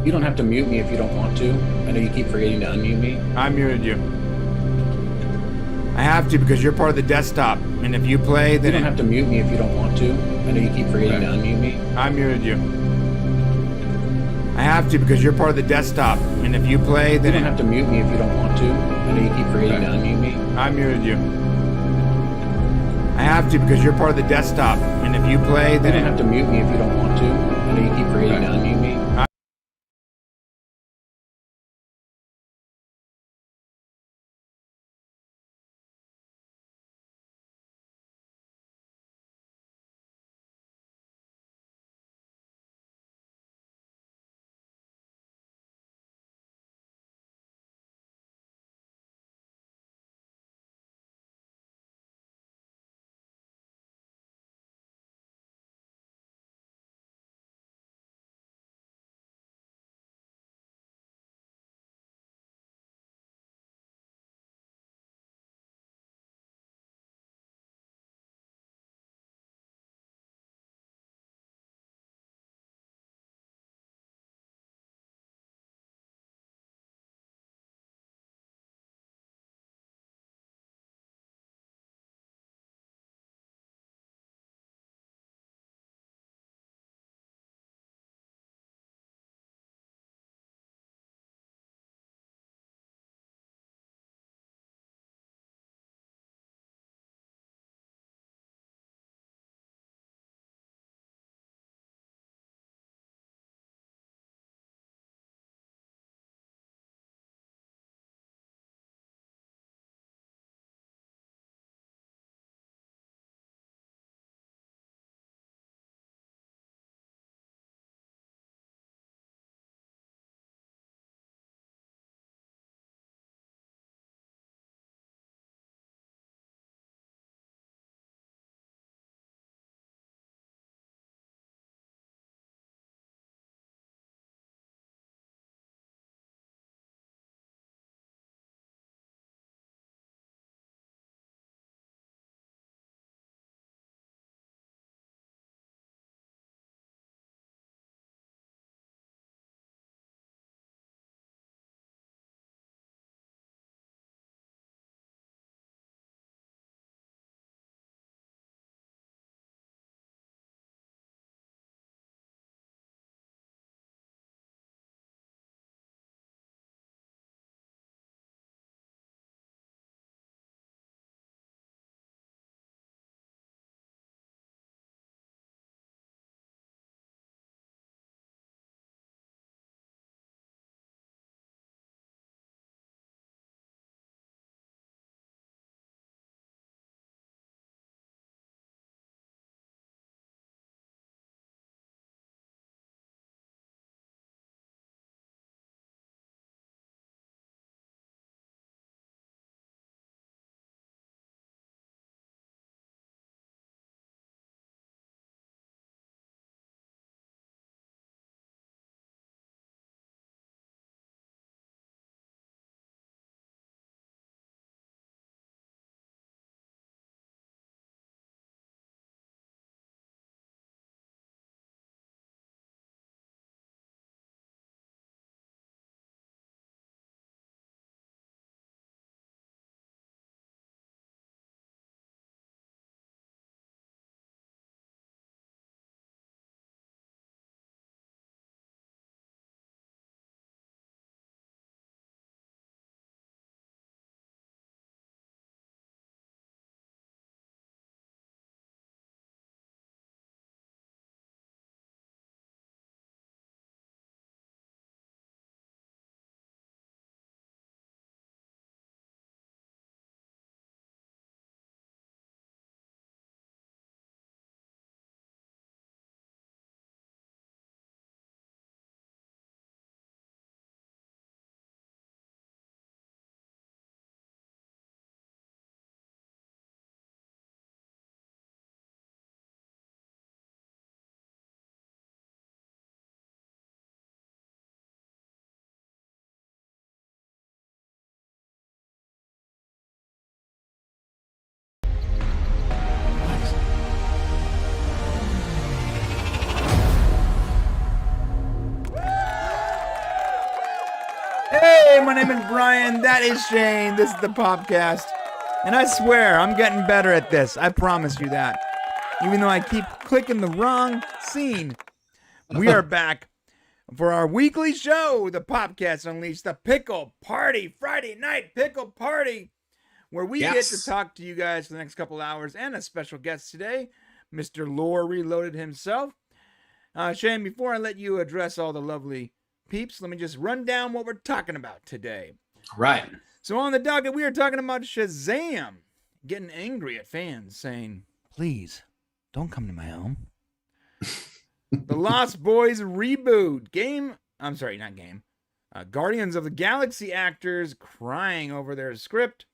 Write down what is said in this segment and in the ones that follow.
You don't have to mute me if you don't want to. I know you keep forgetting to unmute me. I muted you. I have to because you're part of the desktop, and if you play, then You don't have to mute me if you don't want to. I know you keep forgetting to unmute me. I muted you. I have to because you're part of the desktop, and if you play, then You don't have to mute me if you don't want to. I know you keep forgetting to unmute me. I muted you. I have to because you're part of the desktop, and if you play, You then don't have to mute me if you don't want to. I know you keep forgetting to unmute me. Hey, my name is Brian. That is Shane. This is the Popcast. And I swear, I'm getting better at this. I promise you that. Even though I keep clicking the wrong scene. We are back for our weekly show, the Popcast Unleashed, the Pickle Party, Friday Night Pickle Party, where we get to talk to you guys for the next couple hours, and a special guest today, Mr. Lore Relaoded himself. Shane, before I let you address all the lovely peeps, let me just run down what we're talking about today. Right. So on the docket, we are talking about Shazam, getting angry at fans, saying, please, don't come to my home. The Lost Boys reboot. Guardians of the Galaxy actors crying over their script.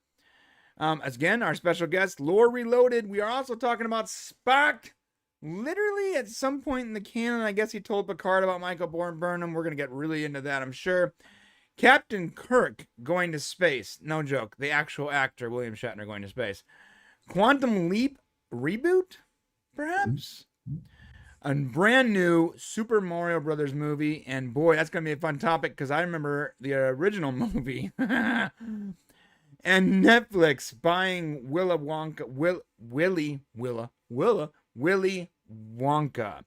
Again, our special guest, Lore Relaoded. We are also talking about Spock. Literally, at some point in the canon, I guess he told Picard about Michael Burnham. We're going to get really into that, I'm sure. Captain Kirk going to space. No joke. The actual actor, William Shatner, going to space. Quantum Leap reboot, perhaps? A brand new Super Mario Brothers movie. And boy, that's going to be a fun topic because I remember the original movie. And Netflix buying Willy Wonka.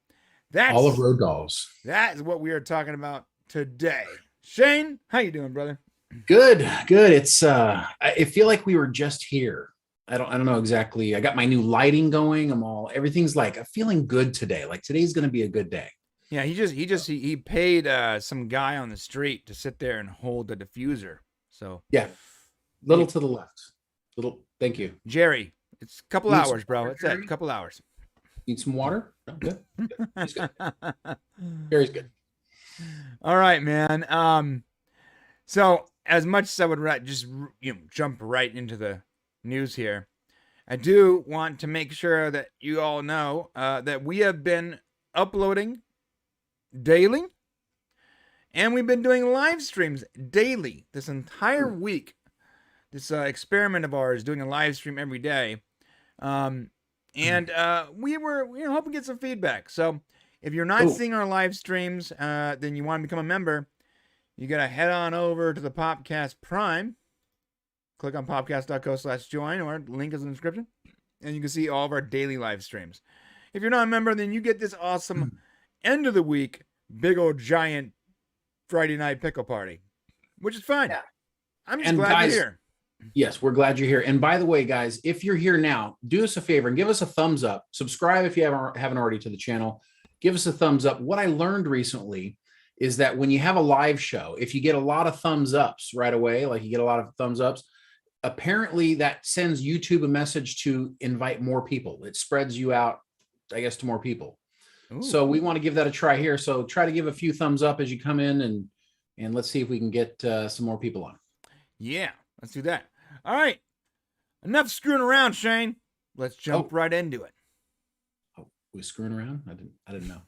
That's all of Road Dolls. That is what we are talking about today. Shane, how you doing, brother? Good. It's I feel like we were just here. I don't know exactly. I got my new lighting going. Everything's like, I'm feeling good today. Like today's going to be a good day. Yeah, he paid some guy on the street to sit there and hold the diffuser. So yeah, little to the left. Thank you, Jerry. It's a couple hours, bro. It's a couple hours. Need some water? Oh, good. He's good. Jerry's good. All right, man. So as much as I would just jump right into the news here, I do want to make sure that you all know that we have been uploading daily, and we've been doing live streams daily this entire week. This experiment of ours, doing a live stream every day, and we were hoping to get some feedback. So if you're not seeing our live streams, then you want to become a member, you got to head on over to the Popcast Prime. Click on popcast.co/join, or link is in the description, and you can see all of our daily live streams. If you're not a member, then you get this awesome end of the week, big old giant Friday Night Pickle Party, which is fun. Yeah. I'm just glad you're here. Yes, we're glad you're here. And by the way, guys, if you're here now, do us a favor and give us a thumbs up. Subscribe if you haven't already to the channel. Give us a thumbs up. What I learned recently is that when you have a live show, if you get a lot of thumbs ups right away, like you get a lot of thumbs ups, apparently that sends YouTube a message to invite more people. It spreads you out, I guess, to more people. Ooh. So we want to give that a try here. So try to give a few thumbs up as you come in, and let's see if we can get some more people on. Yeah, let's do that. All right. Enough screwing around, Shane. Let's jump right into it. Oh, we screwing around? I didn't know.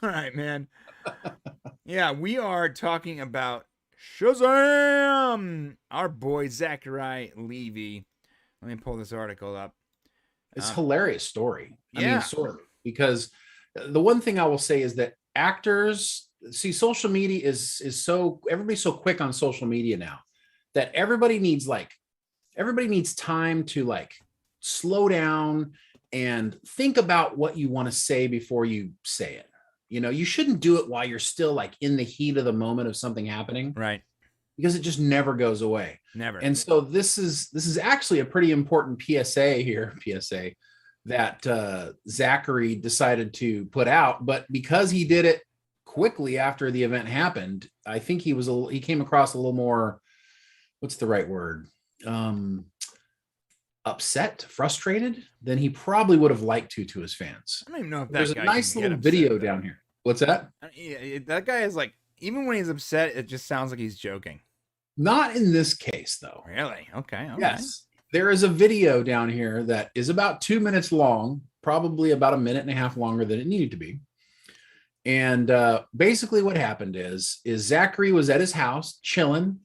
All right, man. Yeah, we are talking about Shazam! Our boy Zachary Levi. Let me pull this article up. It's a hilarious story. I yeah. mean, sort of. Because the one thing I will say is that actors, see, social media is so, everybody's so quick on social media now that everybody needs time to slow down and think about what you want to say before you say it. You shouldn't do it while you're still in the heat of the moment of something happening. Right. Because it just never goes away. Never. And so this is actually a pretty important PSA that Zachary decided to put out. But because he did it quickly after the event happened, I think he came across a little more, what's the right word? Upset, frustrated than he probably would have liked to his fans. I don't even know if there's a nice little video down here. What's that? That guy is even when he's upset, it just sounds like he's joking. Not in this case, though. Really? Okay. Yes. There is a video down here that is about 2 minutes long, probably about a minute and a half longer than it needed to be. And basically what happened is Zachary was at his house chilling,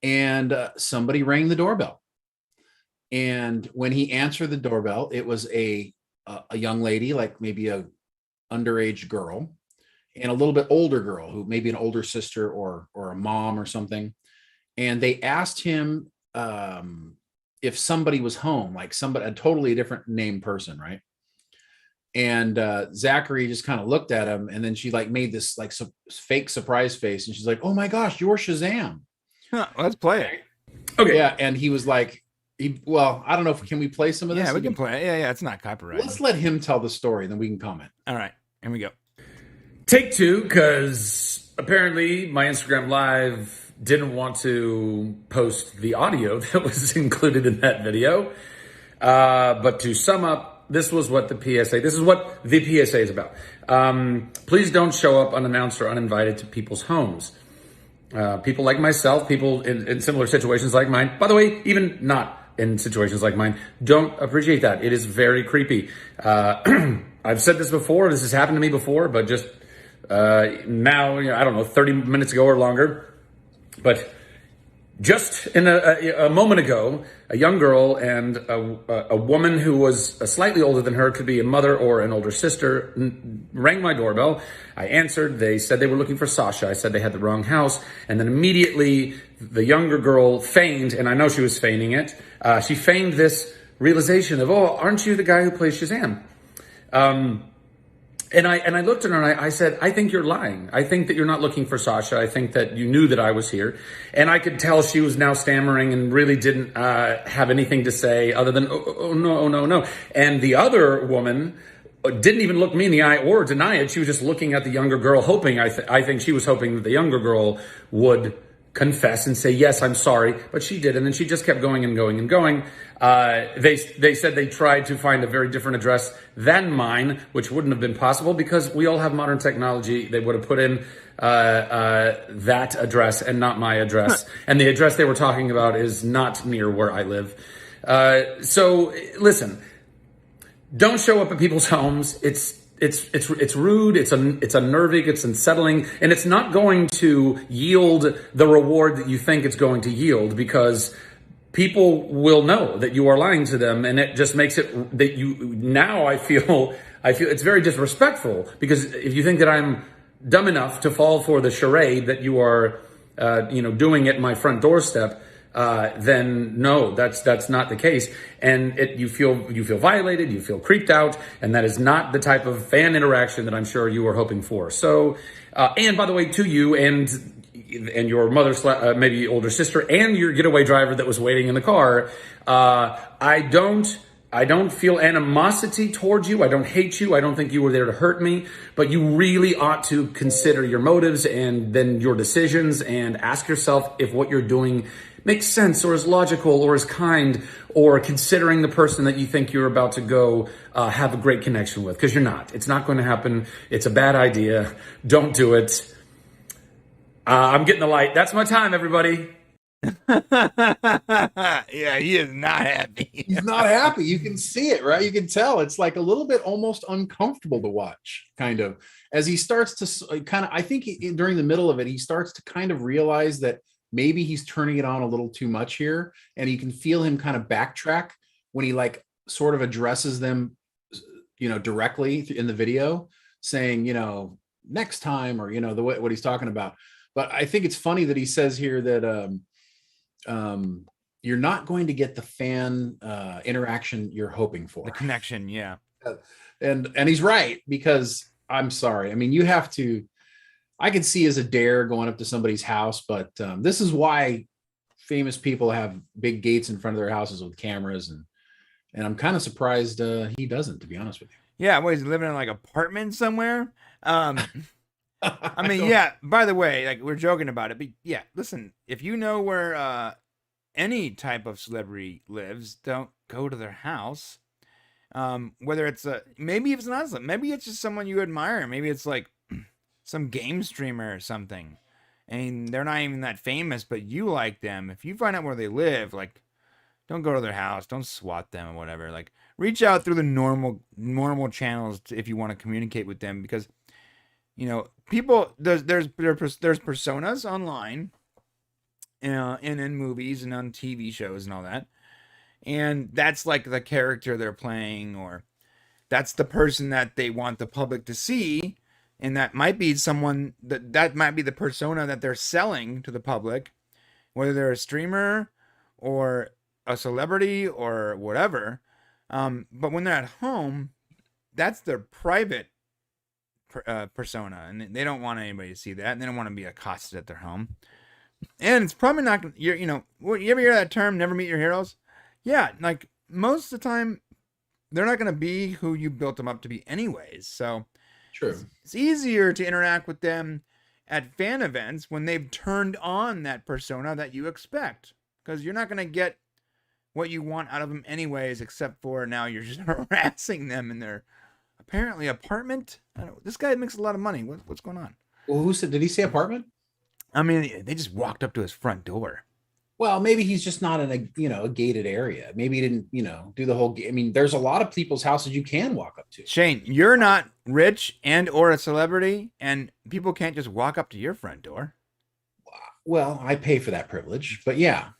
and somebody rang the doorbell. And when he answered the doorbell, it was a young lady, like maybe a underage girl, and a little bit older girl who maybe an older sister or a mom or something. and they asked him if somebody was home, like somebody, a totally different named person, right? And Zachary just kind of looked at him, and then she like made this like fake surprise face, and she's like, "Oh my gosh, you're Shazam!" Huh, let's play it. Okay, yeah, and he was like, well, I don't know if can we play some of this? Yeah, we can play it. Yeah, it's not copyrighted. Let's let him tell the story, then we can comment. All right, here we go. Take two, because apparently my Instagram Live didn't want to post the audio that was included in that video. But to sum up, this was what the PSA, this is what the PSA is about. Please don't show up unannounced or uninvited to people's homes. People like myself, people in similar situations like mine, by the way, even not in situations like mine, don't appreciate that. It is very creepy. I've said this before, this has happened to me before, but just now, I don't know, 30 minutes ago or longer, but just in a moment ago, a young girl and a woman who was slightly older than her, could be a mother or an older sister, rang my doorbell. I answered. They said they were looking for Sasha. I said they had the wrong house. And then immediately the younger girl feigned, and I know she was feigning it, she feigned this realization of, oh, aren't you the guy who plays Shazam? And I looked at her and I said, I think you're lying. I think that you're not looking for Sasha. I think that you knew that I was here. And I could tell she was now stammering and really didn't have anything to say other than, oh, no. And the other woman didn't even look me in the eye or deny it. She was just looking at the younger girl, hoping, I think she was hoping that the younger girl would confess and say, yes, I'm sorry. But she did. And then she just kept going and going and going. They said they tried to find a very different address than mine, which wouldn't have been possible because we all have modern technology. They would have put in that address and not my address. And the address they were talking about is not near where I live. So listen, don't show up at people's homes. It's rude. It's unnerving. It's unsettling, and it's not going to yield the reward that you think it's going to yield, because people will know that you are lying to them, and it just makes it that you now. I feel it's very disrespectful, because if you think that I'm dumb enough to fall for the charade that you are, doing at my front doorstep, then no, that's not the case. And you feel violated, you feel creeped out, and that is not the type of fan interaction that I'm sure you were hoping for. So, and by the way, to you and your mother's maybe older sister and your getaway driver that was waiting in the car, I don't feel animosity towards you. I don't hate you. I don't think you were there to hurt me, but you really ought to consider your motives and then your decisions, and ask yourself if what you're doing makes sense, or is logical, or is kind, or considering the person that you think you're about to go have a great connection with, because you're not. It's not going to happen. It's a bad idea. Don't do it. I'm getting the light. That's my time, everybody. Yeah, he is not happy. He's not happy. You can see it, right? You can tell. It's like a little bit almost uncomfortable to watch, kind of, as he starts to kind of, I think during the middle of it, he starts to kind of realize that maybe he's turning it on a little too much here, and you can feel him kind of backtrack when he like sort of addresses them, directly in the video, saying, next time, or, the way, what he's talking about. But I think it's funny that he says here that, you're not going to get the fan interaction you're hoping for. The connection, yeah. And he's right, because I'm sorry. I mean, you have to, I could see as a dare going up to somebody's house, but this is why famous people have big gates in front of their houses with cameras, and I'm kind of surprised he doesn't, to be honest with you. Yeah, well, he's living in like apartment somewhere. I mean, yeah, by the way, like, we're joking about it, but yeah, listen, if you know where any type of celebrity lives, don't go to their house. Whether it's maybe it's not, maybe it's just someone you admire. Maybe it's like some game streamer or something, and they're not even that famous, but you like them. If you find out where they live, like, don't go to their house, don't swat them or whatever. Like, reach out through the normal channels if you want to communicate with them, because people, there's personas online, and in movies and on TV shows and all that, and that's like the character they're playing, or that's the person that they want the public to see. And that might be someone that might be the persona that they're selling to the public. whether they're a streamer or a celebrity or whatever. But when they're at home, that's their private persona, and they don't want anybody to see that, and they don't want to be accosted at their home. And it's probably not, you ever hear that term, never meet your heroes? Yeah, like most of the time, they're not going to be who you built them up to be anyways. So True. it's easier to interact with them at fan events when they've turned on that persona that you expect, because you're not going to get what you want out of them anyways, except for now you're just harassing them in their apparently apartment. I don't know. This guy makes a lot of money. What's going on? Well, who said? Did he say apartment? I mean, they just walked up to his front door. Well, maybe he's just not in a gated area. Maybe he didn't do the whole. I mean, there's a lot of people's houses you can walk up to. Shane, you're not rich and or a celebrity, and people can't just walk up to your front door. Well, I pay for that privilege, but yeah,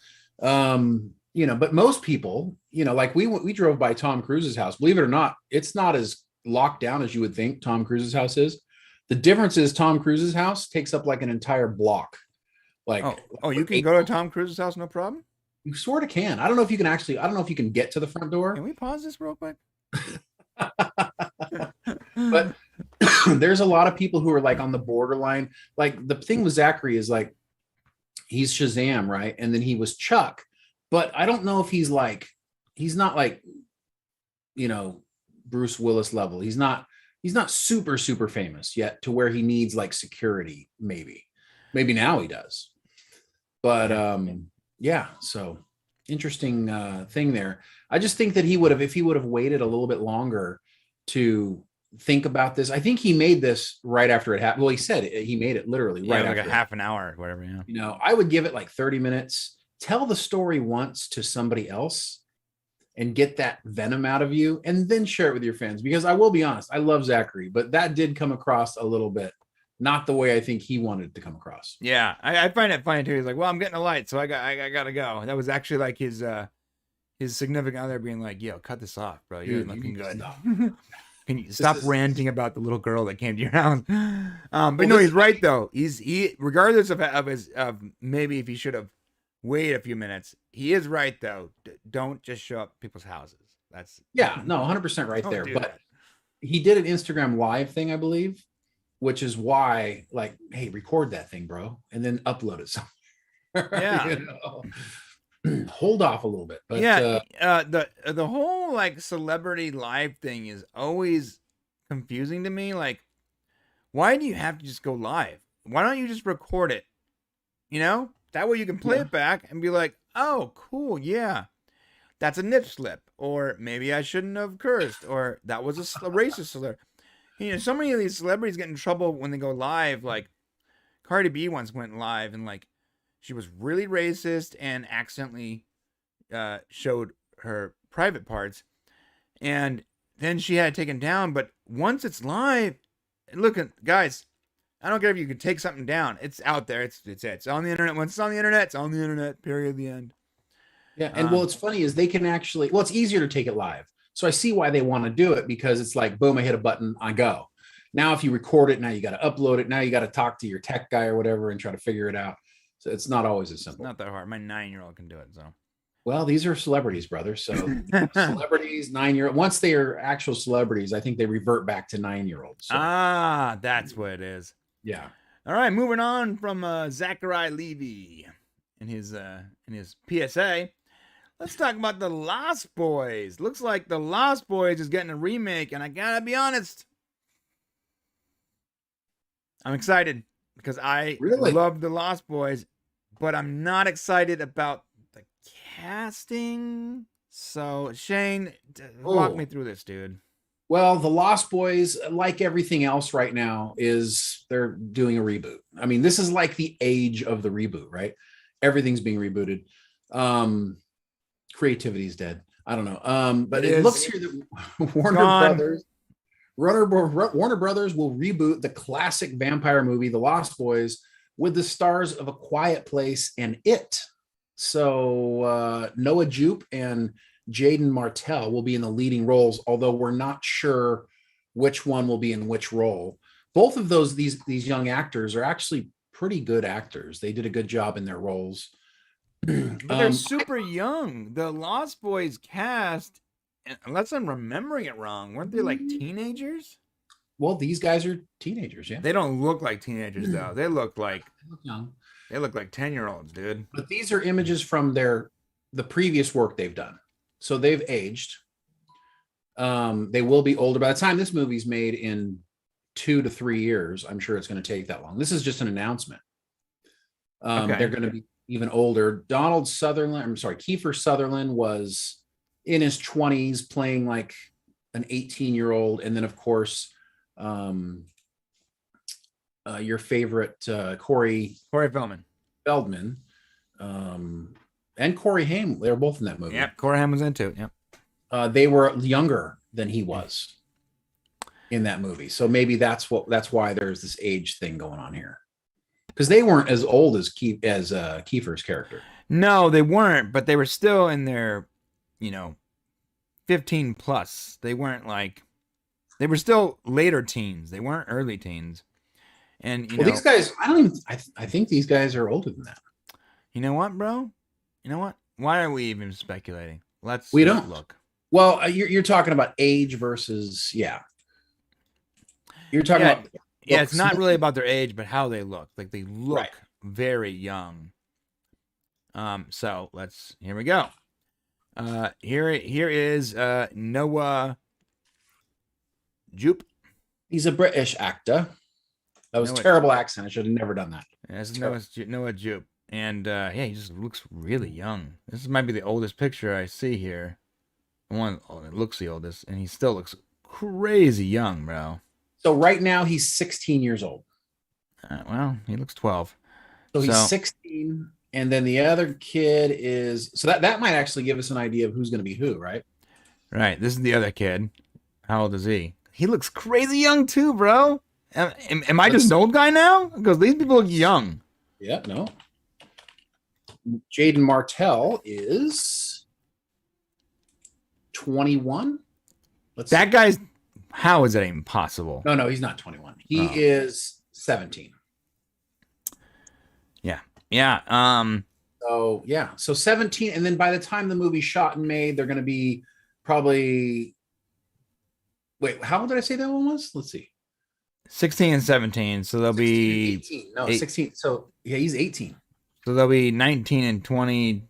but most people, like we drove by Tom Cruise's house. Believe it or not, it's not as locked down as you would think Tom Cruise's house is. The difference is Tom Cruise's house takes up like an entire block. Like, you can go to Tom Cruise's house, no problem. You sort of can. I don't know if you can actually. I don't know if you can get to the front door. Can we pause this real quick? But there's a lot of people who are like on the borderline. Like the thing with Zachary is like he's Shazam, right? And then he was Chuck, but I don't know if he's not like Bruce Willis level. He's not super famous yet to where he needs like security. Maybe now he does. But yeah, so interesting thing there. I just think that if he would have waited a little bit longer to think about this. I think he made this right after it happened. Well, he said he made it literally right like after a half an hour or whatever. Yeah. I would give it like 30 minutes. Tell the story once to somebody else and get that venom out of you, and then share it with your fans. Because I will be honest, I love Zachary, but that did come across a little bit not the way I think he wanted it to come across. Yeah, I find it funny too. He's like, "Well, I'm getting a light, so I gotta go." That was actually like his significant other being like, "Yo, cut this off, bro. You're looking good. Can you stop ranting about the little girl that came to your house?" But no, he's right though. He regardless of maybe if he should have waited a few minutes, he is right though. Don't just show up at people's houses. That's 100% right there. But that. He did an Instagram live thing, I believe, which is why, like, hey, record that thing, bro, and then upload it somewhere. Yeah. Hold off a little bit. But the whole like celebrity live thing is always confusing to me. Like, why do you have to just go live? Why don't you just record it? That way you can play it back and be like, oh, cool, yeah, that's a nip slip, or maybe I shouldn't have cursed, or that was a racist slur. So many of these celebrities get in trouble when they go live. Like Cardi B once went live and like she was really racist and accidentally showed her private parts, and then she had it taken down. But once it's live, look, guys, I don't care if you can take something down. It's out there. It's on the internet. Once it's on the internet, it's on the internet. Period. The end. Yeah, and what's funny is they can actually. Well, it's easier to take it live. So I see why they want to do it, because it's like, boom, I hit a button, I go. Now, if you record it, now you got to upload it. Now you got to talk to your tech guy or whatever and try to figure it out. So it's not always as simple. It's not that hard. My 9-year-old can do it. So. Well, these are celebrities, brother. So celebrities, 9-year-old. Once they are actual celebrities, I think they revert back to 9-year-olds. So. That's what it is. Yeah. All right, moving on from Zachary Levi in his PSA. Let's talk about The Lost Boys. Looks like The Lost Boys is getting a remake, and I gotta be honest, I'm excited because I love The Lost Boys, but I'm not excited about the casting. So, Shane, walk me through this, dude. Well, The Lost Boys, like everything else right now, they're doing a reboot. I mean, this is like the age of the reboot, right? Everything's being rebooted. Creativity is dead. I don't know. But it looks here that Warner Brothers will reboot the classic vampire movie, The Lost Boys, with the stars of A Quiet Place and It. So Noah Jupe and Jaden Martell will be in the leading roles, although we're not sure which one will be in which role. Both of these young actors are actually pretty good actors. They did a good job in their roles. But they're super young. The Lost Boys cast, unless I'm remembering it wrong, weren't they like teenagers? Well, these guys are teenagers, yeah. They don't look like teenagers though. They look like Young. They look like 10-year-olds, dude. But these are images from the previous work they've done. So they've aged. They will be older by the time this movie's made in 2 to 3 years. I'm sure it's going to take that long. This is just an announcement. Okay. They're going to be even older. Kiefer Sutherland was in his 20s playing like an 18-year-old. And then, of course, your favorite Corey Feldman, and Corey Haim. They were both in that movie. Yep, Corey Haim was into it. Yep. They were younger than he was in that movie, so maybe that's why there's this age thing going on here, because they weren't as old as Kiefer's character. No, they weren't, but they were still in their, 15 plus. They weren't like, they were still later teens. They weren't early teens. And these guys, I think these guys are older than that. You know what, bro? You know what? Why are we even speculating? Let's look. Well, you're talking about age versus, yeah. You're talking about looks. Yeah, it's not really about their age, but how they look. Like they look Right. very young. So here we go. Here is Noah Jupe. He's a British actor. That was a terrible accent. I should have never done that. Yeah, this is Noah Jupe. And he just looks really young. This might be the oldest picture I see here. It looks the oldest, and he still looks crazy young, bro. So right now he's 16 years old. Well, he looks 12. So he's 16, and then the other kid is. So that might actually give us an idea of who's going to be who, right? Right. This is the other kid. How old is he? He looks crazy young too, bro. Am I just an old guy now? Because these people look young. Yeah, no. Jaden Martell is 21. That guy's. How is that even possible? No, he's not 21. He is 17. Yeah. Yeah. So 17, and then by the time the movie's shot and made, they're going to be probably. Wait, how old did I say that one was? Let's see. 16 and 17. So they'll be 18. No, 16. So yeah, he's 18. So they'll be 19 and 20,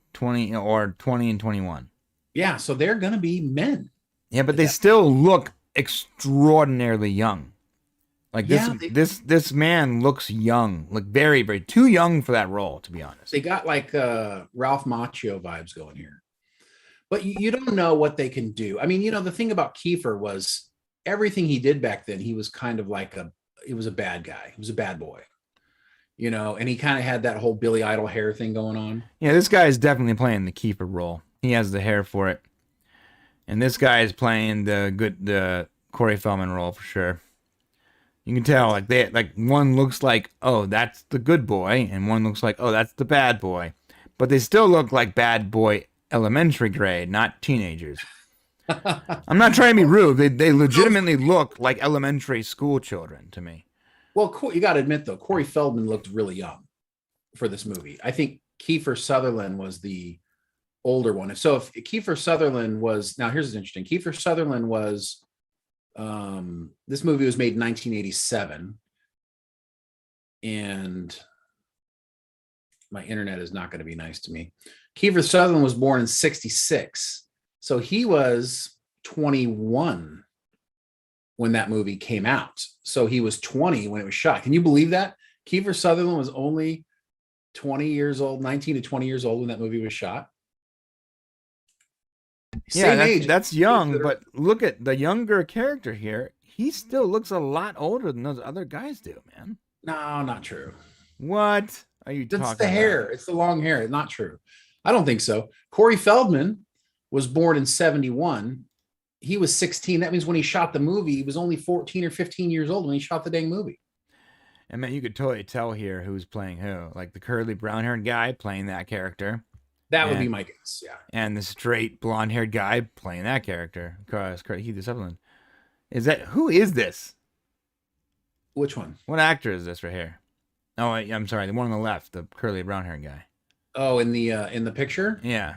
or 20 and 21. Yeah, so they're going to be men. Yeah, but they still look extraordinarily young. Like this man looks young, like very, very too young for that role, to be honest. They got like Ralph Macchio vibes going here, but you don't know what they can do. I mean, the thing about Kiefer was everything he did back then. He was kind of like he was a bad guy. He was a bad boy, and he kind of had that whole Billy Idol hair thing going on. Yeah, this guy is definitely playing the Kiefer role. He has the hair for it. And this guy is playing the Corey Feldman role for sure. You can tell, like one looks like, oh, that's the good boy, and one looks like, oh, that's the bad boy. But they still look like bad boy elementary grade, not teenagers. I'm not trying to be rude. They legitimately look like elementary school children to me. Well, you got to admit though, Corey Feldman looked really young for this movie. I think Kiefer Sutherland was the older one. So if Kiefer Sutherland was, now here's what's interesting. Kiefer Sutherland was, this movie was made in 1987, and my internet is not going to be nice to me. Kiefer Sutherland was born in 66. So he was 21 when that movie came out. So he was 20 when it was shot. Can you believe that? Kiefer Sutherland was only 20 years old, 19 to 20 years old when that movie was shot. Same age. That's young, but look at the younger character here. He still looks a lot older than those other guys do, man. No, not true. What are you talking about? It's the hair. It's the long hair. It's not true. I don't think so. Corey Feldman was born in 71. He was 16. That means when he shot the movie, he was only 14 or 15 years old when he shot the dang movie. And man, you could totally tell here who's playing who. Like the curly brown-haired guy playing that character. That would be my guess, yeah. And the straight blonde-haired guy playing that character. Kiefer Sutherland. Who is this? Which one? What actor is this right here? Oh, I'm sorry, the one on the left, the curly brown-haired guy. Oh, in the picture? Yeah.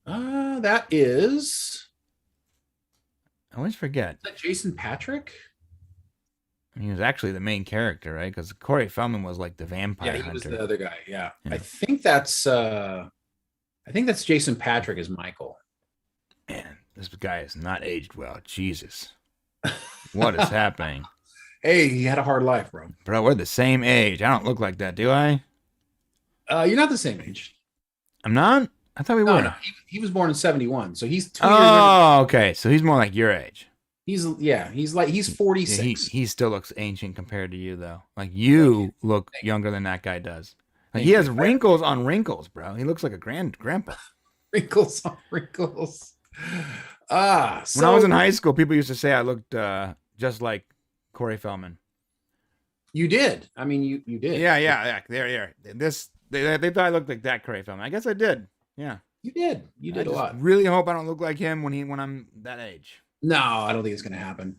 That is I always forget. that Jason Patrick? He was actually the main character, right? Because Corey Feldman was like the vampire Yeah, he hunter. was the other guy. Yeah. Yeah. I think that's Jason Patrick as Michael. Man, this guy is not aged well. Jesus. What is happening? Hey, he had a hard life, bro. Bro, we're the same age. I don't look like that, do I? You're not the same age. I'm not? I thought we No, were. no. He was born in 71, so he's 2 years. Oh, okay. So he's more like your age. He's 46. He still looks ancient compared to you, though. Like, you look younger than that guy does. Like, Thank he has you. wrinkles on wrinkles, bro. He looks like a grandpa. Wrinkles on wrinkles. When I was in high school, people used to say I looked just like Corey Feldman. You did. I mean, you did. Yeah. There. They thought I looked like that Corey Feldman. I guess I did. Yeah. You did. You did I a lot. really hope I don't look like him when I'm that age. No, I don't think it's going to happen.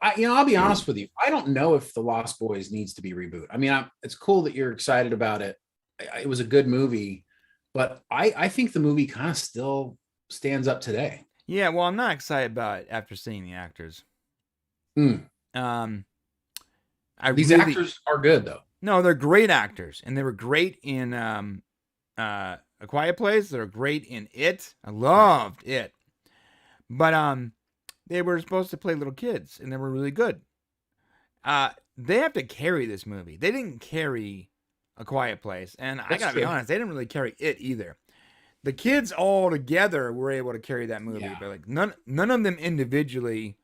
I'll be honest with you. I don't know if The Lost Boys needs to be reboot. I mean, it's cool that you're excited about it. It was a good movie, but I think the movie kind of still stands up today. Yeah, well, I'm not excited about it after seeing the actors. Mm. These actors are good though. No, they're great actors, and they were great in A Quiet Place. They're great in It. I loved It, but they were supposed to play little kids, and they were really good. They have to carry this movie. They didn't carry A Quiet Place, and I gotta be honest, they didn't really carry It either. The kids all together were able to carry that movie, but like none of them individually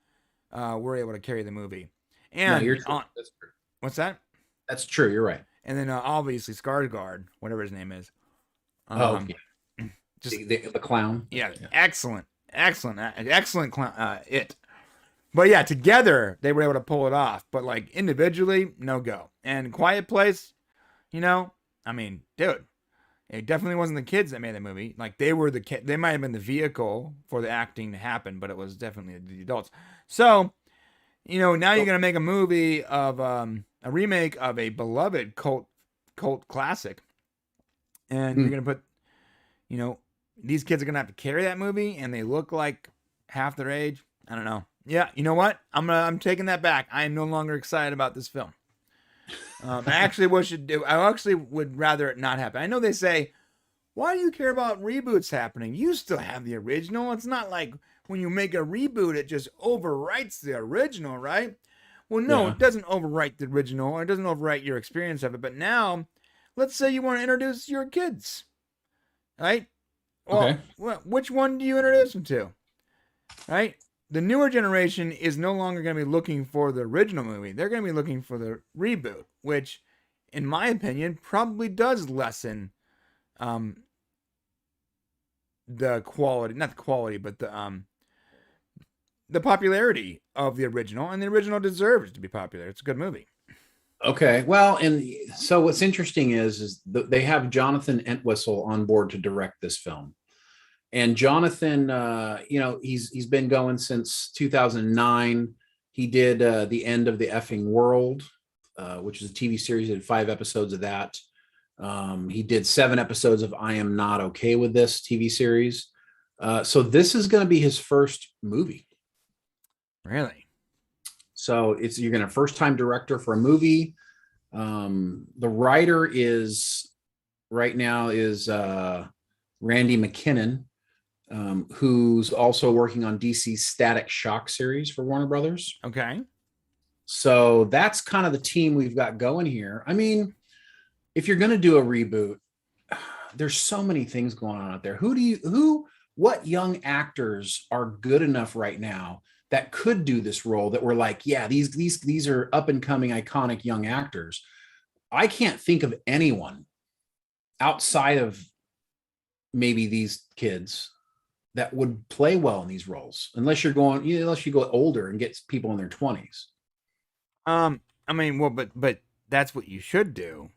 were able to carry the movie. And That's true. What's that? That's true. You're right. And then obviously Skarsgård, whatever his name is. Just the clown. Yeah, excellent clown. It. But yeah, together they were able to pull it off. But like individually, no go. And Quiet Place, I mean, dude, it definitely wasn't the kids that made the movie. Like they were they might have been the vehicle for the acting to happen, but it was definitely the adults. So, now you're gonna make a movie of a remake of a beloved cult classic, and you're gonna put, these kids are gonna have to carry that movie, and they look like half their age. I don't know. Yeah, you know what? I'm taking that back. I am no longer excited about this film. I actually would rather it not happen. I know they say, why do you care about reboots happening? You still have the original. It's not like when you make a reboot, it just overwrites the original, right? Well, no, It doesn't overwrite the original, or it doesn't overwrite your experience of it. But now, let's say you want to introduce your kids, right? Well, which one do you introduce them to, right? The newer generation is no longer going to be looking for the original movie. They're going to be looking for the reboot, which, in my opinion, probably does lessen the quality, not the quality, but the popularity of the original. And the original deserves to be popular. It's a good movie. Okay. Well, and so what's interesting is they have Jonathan Entwistle on board to direct this film. And Jonathan, he's been going since 2009. He did The End of the Effing World, which is a TV series. He did 5 episodes of that. He did 7 episodes of I Am Not Okay With This TV series. So this is going to be his first movie. Really? So you're going to first-time director for a movie. The writer is Randy McKinnon. Who's also working on DC's Static Shock series for Warner Brothers. Okay. So that's kind of the team we've got going here. I mean, if you're going to do a reboot, there's so many things going on out there. What young actors are good enough right now that could do this role that we're like, yeah, these are up and coming iconic young actors. I can't think of anyone outside of maybe these kids that would play well in these roles, unless you go older and get people in their 20s. I mean, well, but that's what you should do.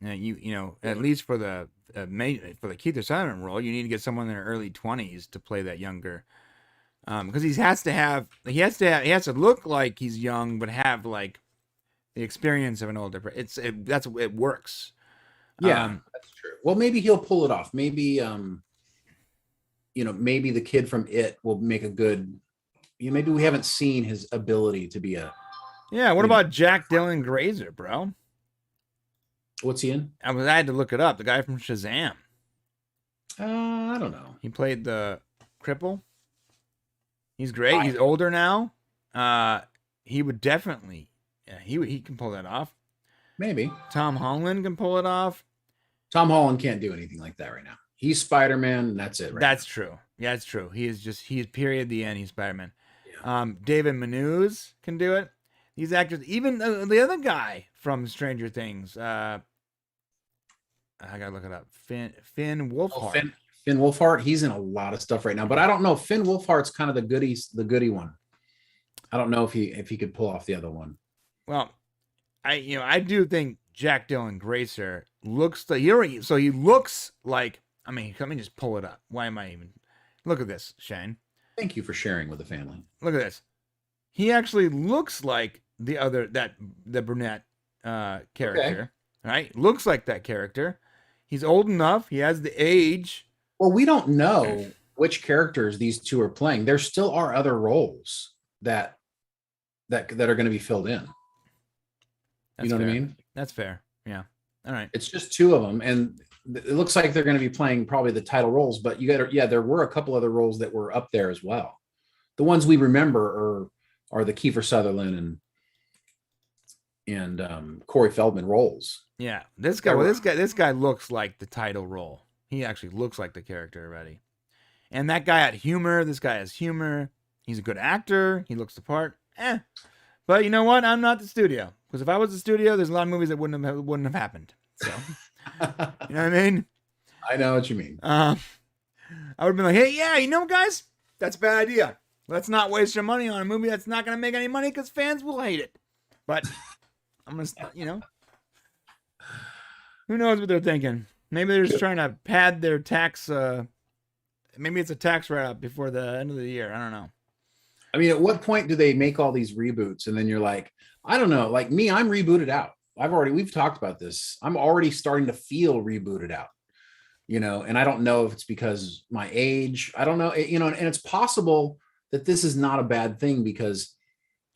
At least for the Keith Sutherland role, you need to get someone in their early 20s to play that younger, because he has to look like he's young, but have like the experience of an older. It works. Yeah, That's true. Well, maybe he'll pull it off. Maybe maybe the kid from It will make a good. Maybe we haven't seen his ability to be a. Yeah. What about Jack Dylan Grazer, bro? What's he in? I had to look it up. The guy from Shazam. I don't know. He played the cripple. He's great. He's older now. He would definitely. Yeah, he can pull that off. Maybe Tom Holland can pull it off. Tom Holland can't do anything like that right now. He's Spider-Man, and that's it. That's true. Yeah, it's true. He's period the end. He's Spider-Man. Yeah. David Menuz can do it. These actors, even the other guy from Stranger Things. I gotta look it up. Finn Wolfhard. Finn Wolfhard. He's in a lot of stuff right now, but I don't know. Finn Wolfhard's kind of the goody one. I don't know if he could pull off the other one. Well, I do think Jack Dylan Grazer looks like he looks like. I mean, let me just pull it up. Why am I even? Look at this, Shane. Thank you for sharing with the family. Look at this. He actually looks like the brunette character, okay. Right? Looks like that character. He's old enough. He has the age. Well, we don't know which characters these two are playing. There still are other roles that are going to be filled in. That's you know fair. What I mean? That's fair. Yeah. All right. It's just two of them, and it looks like they're going to be playing probably the title roles. But there were a couple other roles that were up there as well. The ones we remember are the Kiefer Sutherland and Corey Feldman roles. Yeah, this guy looks like the title role. He actually looks like the character already. And that guy had humor. This guy has humor. He's a good actor. He looks the part. But you know what? I'm not the studio, because if I was the studio, there's a lot of movies that wouldn't have happened. So, you know what I mean? I know what you mean. I would have been like, hey, yeah, you know, guys, that's a bad idea. Let's not waste your money on a movie that's not going to make any money because fans will hate it. But I'm going to, who knows what they're thinking? Maybe they're just trying to pad their tax. Maybe it's a tax write-up before the end of the year. I don't know. I mean, at what point do they make all these reboots? And then you're like, I don't know. Like me, I'm rebooted out. We've talked about this. I'm already starting to feel rebooted out, and I don't know if it's because my age, I don't know, and it's possible that this is not a bad thing because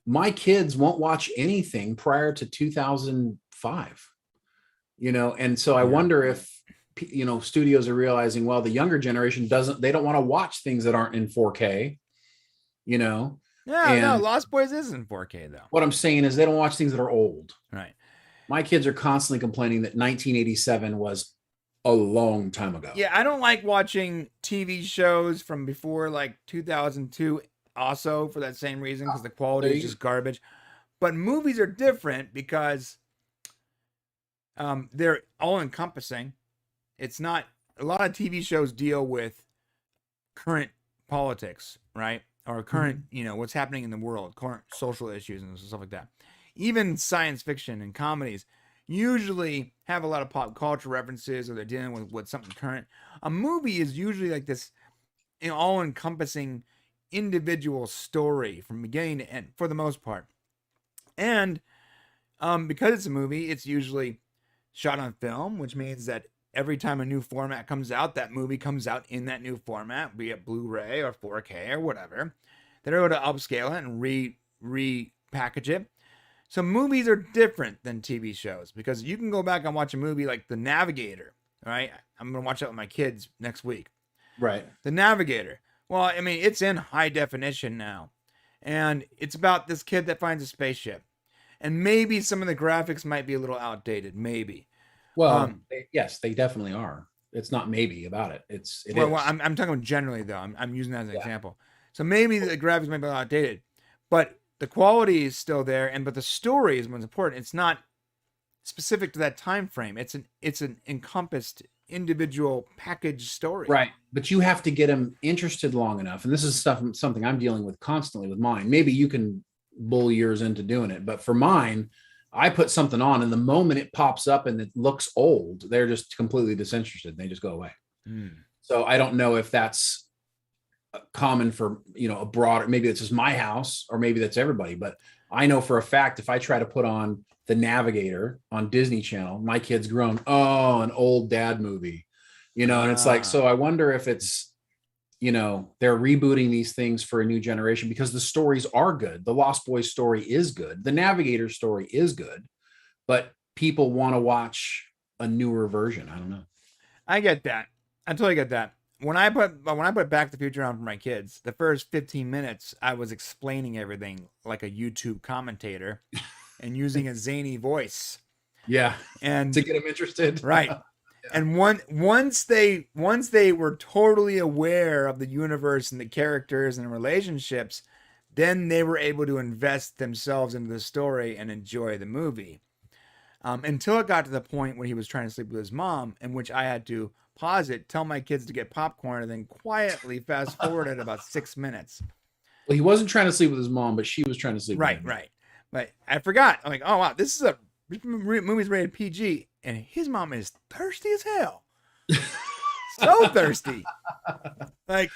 my kids won't watch anything prior to 2005, and so I wonder if, studios are realizing, well, the younger generation they don't want to watch things that aren't in 4K, Yeah, no, Lost Boys is in 4K though. What I'm saying is they don't watch things that are old. Right. My kids are constantly complaining that 1987 was a long time ago. Yeah, I don't like watching TV shows from before like 2002 also for that same reason, because the quality is just garbage. But movies are different because they're all encompassing. It's not, a lot of TV shows deal with current politics, right? Or current, what's happening in the world, current social issues and stuff like that. Even science fiction and comedies usually have a lot of pop culture references, or they're dealing with something current. A movie is usually like this, all-encompassing individual story from beginning to end, for the most part. And because it's a movie, it's usually shot on film, which means that every time a new format comes out, that movie comes out in that new format, be it Blu-ray or 4K or whatever. They're able to upscale it and repackage it. So movies are different than TV shows, because you can go back and watch a movie like The Navigator, right? I'm going to watch that with my kids next week. Right. The Navigator. Well, I mean, it's in high definition now. And it's about this kid that finds a spaceship. And maybe some of the graphics might be a little outdated, maybe. Well, yes, they definitely are. It's not maybe about it. It is. Well, I'm talking generally, though. I'm using that as an example. So maybe the graphics might be a little outdated. But the quality is still there, but the story is what's important. It's not specific to that time frame. It's an encompassed individual package story. Right. But you have to get them interested long enough. And this is something I'm dealing with constantly with mine. Maybe you can bull years into doing it, but for mine, I put something on, and the moment it pops up and it looks old, they're just completely disinterested. They just go away. So I don't know if that's common for, a broader, maybe it's just my house, or maybe that's everybody, but I know for a fact if I try to put on The Navigator on Disney Channel, my kid's grown, oh, an old dad movie, and it's like, so I wonder if it's, they're rebooting these things for a new generation because the stories are good. The Lost Boys story is good. The Navigator story is good, but people want to watch a newer version. I don't know. I get that. I totally get that. When I put Back to the Future on for my kids, the first 15 minutes I was explaining everything like a YouTube commentator and using a zany voice. Yeah, and to get them interested, right? Yeah. And once they were totally aware of the universe and the characters and the relationships, then they were able to invest themselves into the story and enjoy the movie. Until it got to the point when he was trying to sleep with his mom, in which I had to pause it, tell my kids to get popcorn, and then quietly fast forward at about 6 minutes. Well, he wasn't trying to sleep with his mom, but she was trying to sleep with him. Right. But I forgot. I'm like, oh, wow, this movie's rated PG, and his mom is thirsty as hell. So thirsty. Uh-oh.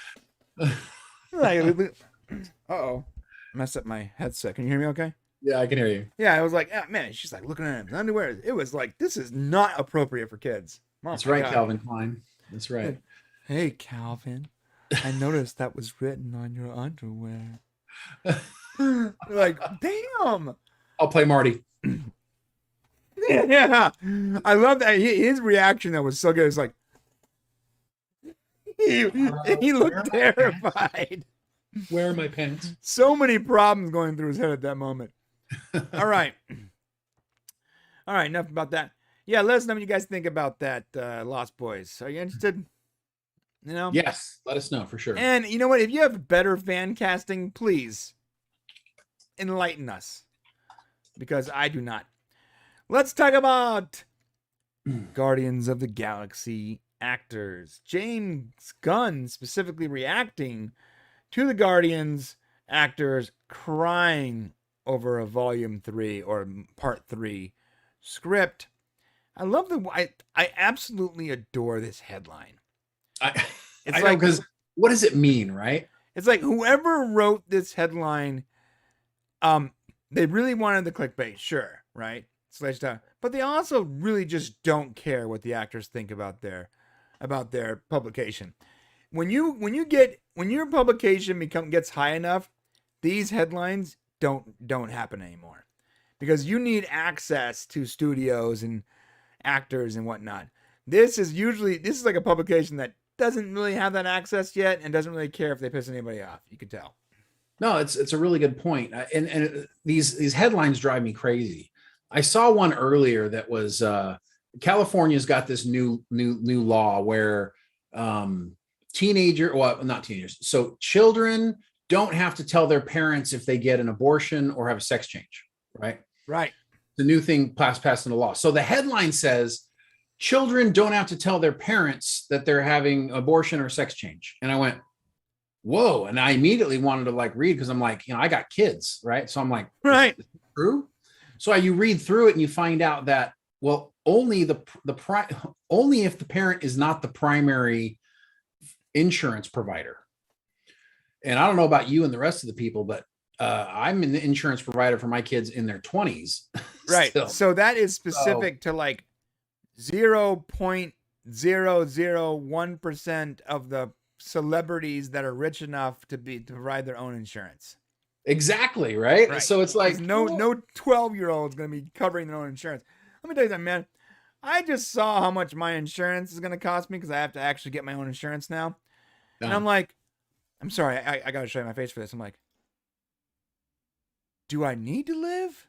Messed up my headset. Can you hear me okay? Yeah, I can hear you. Yeah, I was like, oh, man, she's like looking at his underwear. It was like, this is not appropriate for kids. That's right, God. Calvin Klein. That's right. Hey, Calvin, I noticed that was written on your underwear. Like, damn. I'll play Marty. Yeah. I love that. His reaction that was so good. It's like, he looked terrified. Where are my pants? So many problems going through his head at that moment. All right. Enough about that. Yeah, let us know what you guys think about that Lost Boys. Are you interested? Yes, let us know for sure. And you know what? If you have better fan casting, please enlighten us, because I do not. Let's talk about Guardians of the Galaxy actors. James Gunn specifically reacting to the Guardians actors crying over a volume 3 or part 3 script. I love I absolutely adore this headline. It's like, because what does it mean, right? It's like whoever wrote this headline, they really wanted the clickbait, sure, right? But they also really just don't care what the actors think about their publication. When your publication gets high enough, these headlines don't happen anymore, because you need access to studios and actors and whatnot. This is like a publication that doesn't really have that access yet and doesn't really care if they piss anybody off. You can tell. No, it's a really good point. And these headlines drive me crazy. I saw one earlier that was California's got this new law where not teenagers. So children don't have to tell their parents if they get an abortion or have a sex change, right? Right. The new thing passed into law. So the headline says children don't have to tell their parents that they're having abortion or sex change. And I went, whoa. And I immediately wanted to read, because I'm like, I got kids, right? So I'm like, right. Is it true? So you read through it and you find out that, well, only only if the parent is not the primary insurance provider. And I don't know about you and the rest of the people, but I'm an insurance provider for my kids in their 20s. Right. Still. So that is specific to 0.001% of the celebrities that are rich enough to provide their own insurance. Exactly. Right. So it's like no 12-year-old is going to be covering their own insurance. Let me tell you something, man. I just saw how much my insurance is going to cost me, because I have to actually get my own insurance now. And I'm like, I'm sorry, I got to show you my face for this. I'm like, do I need to live?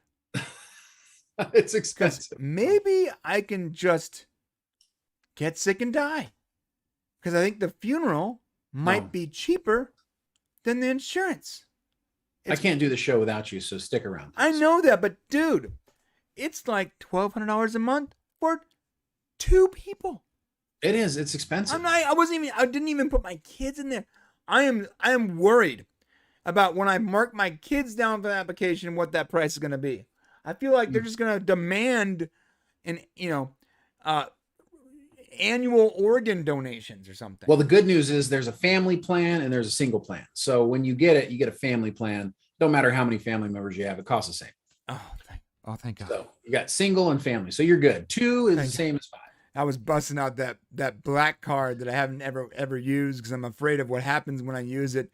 It's expensive. Maybe I can just get sick and die, because I think the funeral might be cheaper than the insurance. I can't do the show without you, so stick around. I know that, but dude, it's like $1,200 a month for 2 people. It is. It's expensive. I didn't even put my kids in there. I am worried about when I mark my kids down for the application, what that price is going to be. I feel like they're just going to demand annual organ donations or something. Well, the good news is there's a family plan and there's a single plan. So when you get it, you get a family plan. Don't matter how many family members you have, it costs the same. Thank God. So you got single and family. So you're good. 2 is Thank the same as 5. I was busting out that black card that I haven't ever used because I'm afraid of what happens when I use it.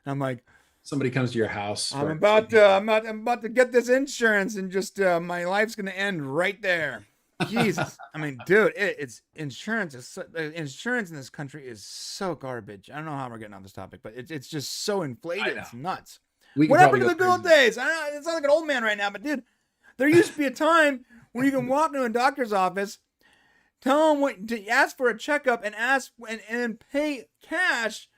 I'm like, somebody comes to your house. I'm about to get this insurance and just my life's gonna end right there. Jesus, I mean, dude, it's insurance. Insurance in this country is so garbage. I don't know how we're getting on this topic, but it's just so inflated. It's nuts. What happened to the good old days? I don't know. It's not like an old man right now, but dude, there used to be a time where you can walk into a doctor's office, tell them to ask for a checkup, and pay cash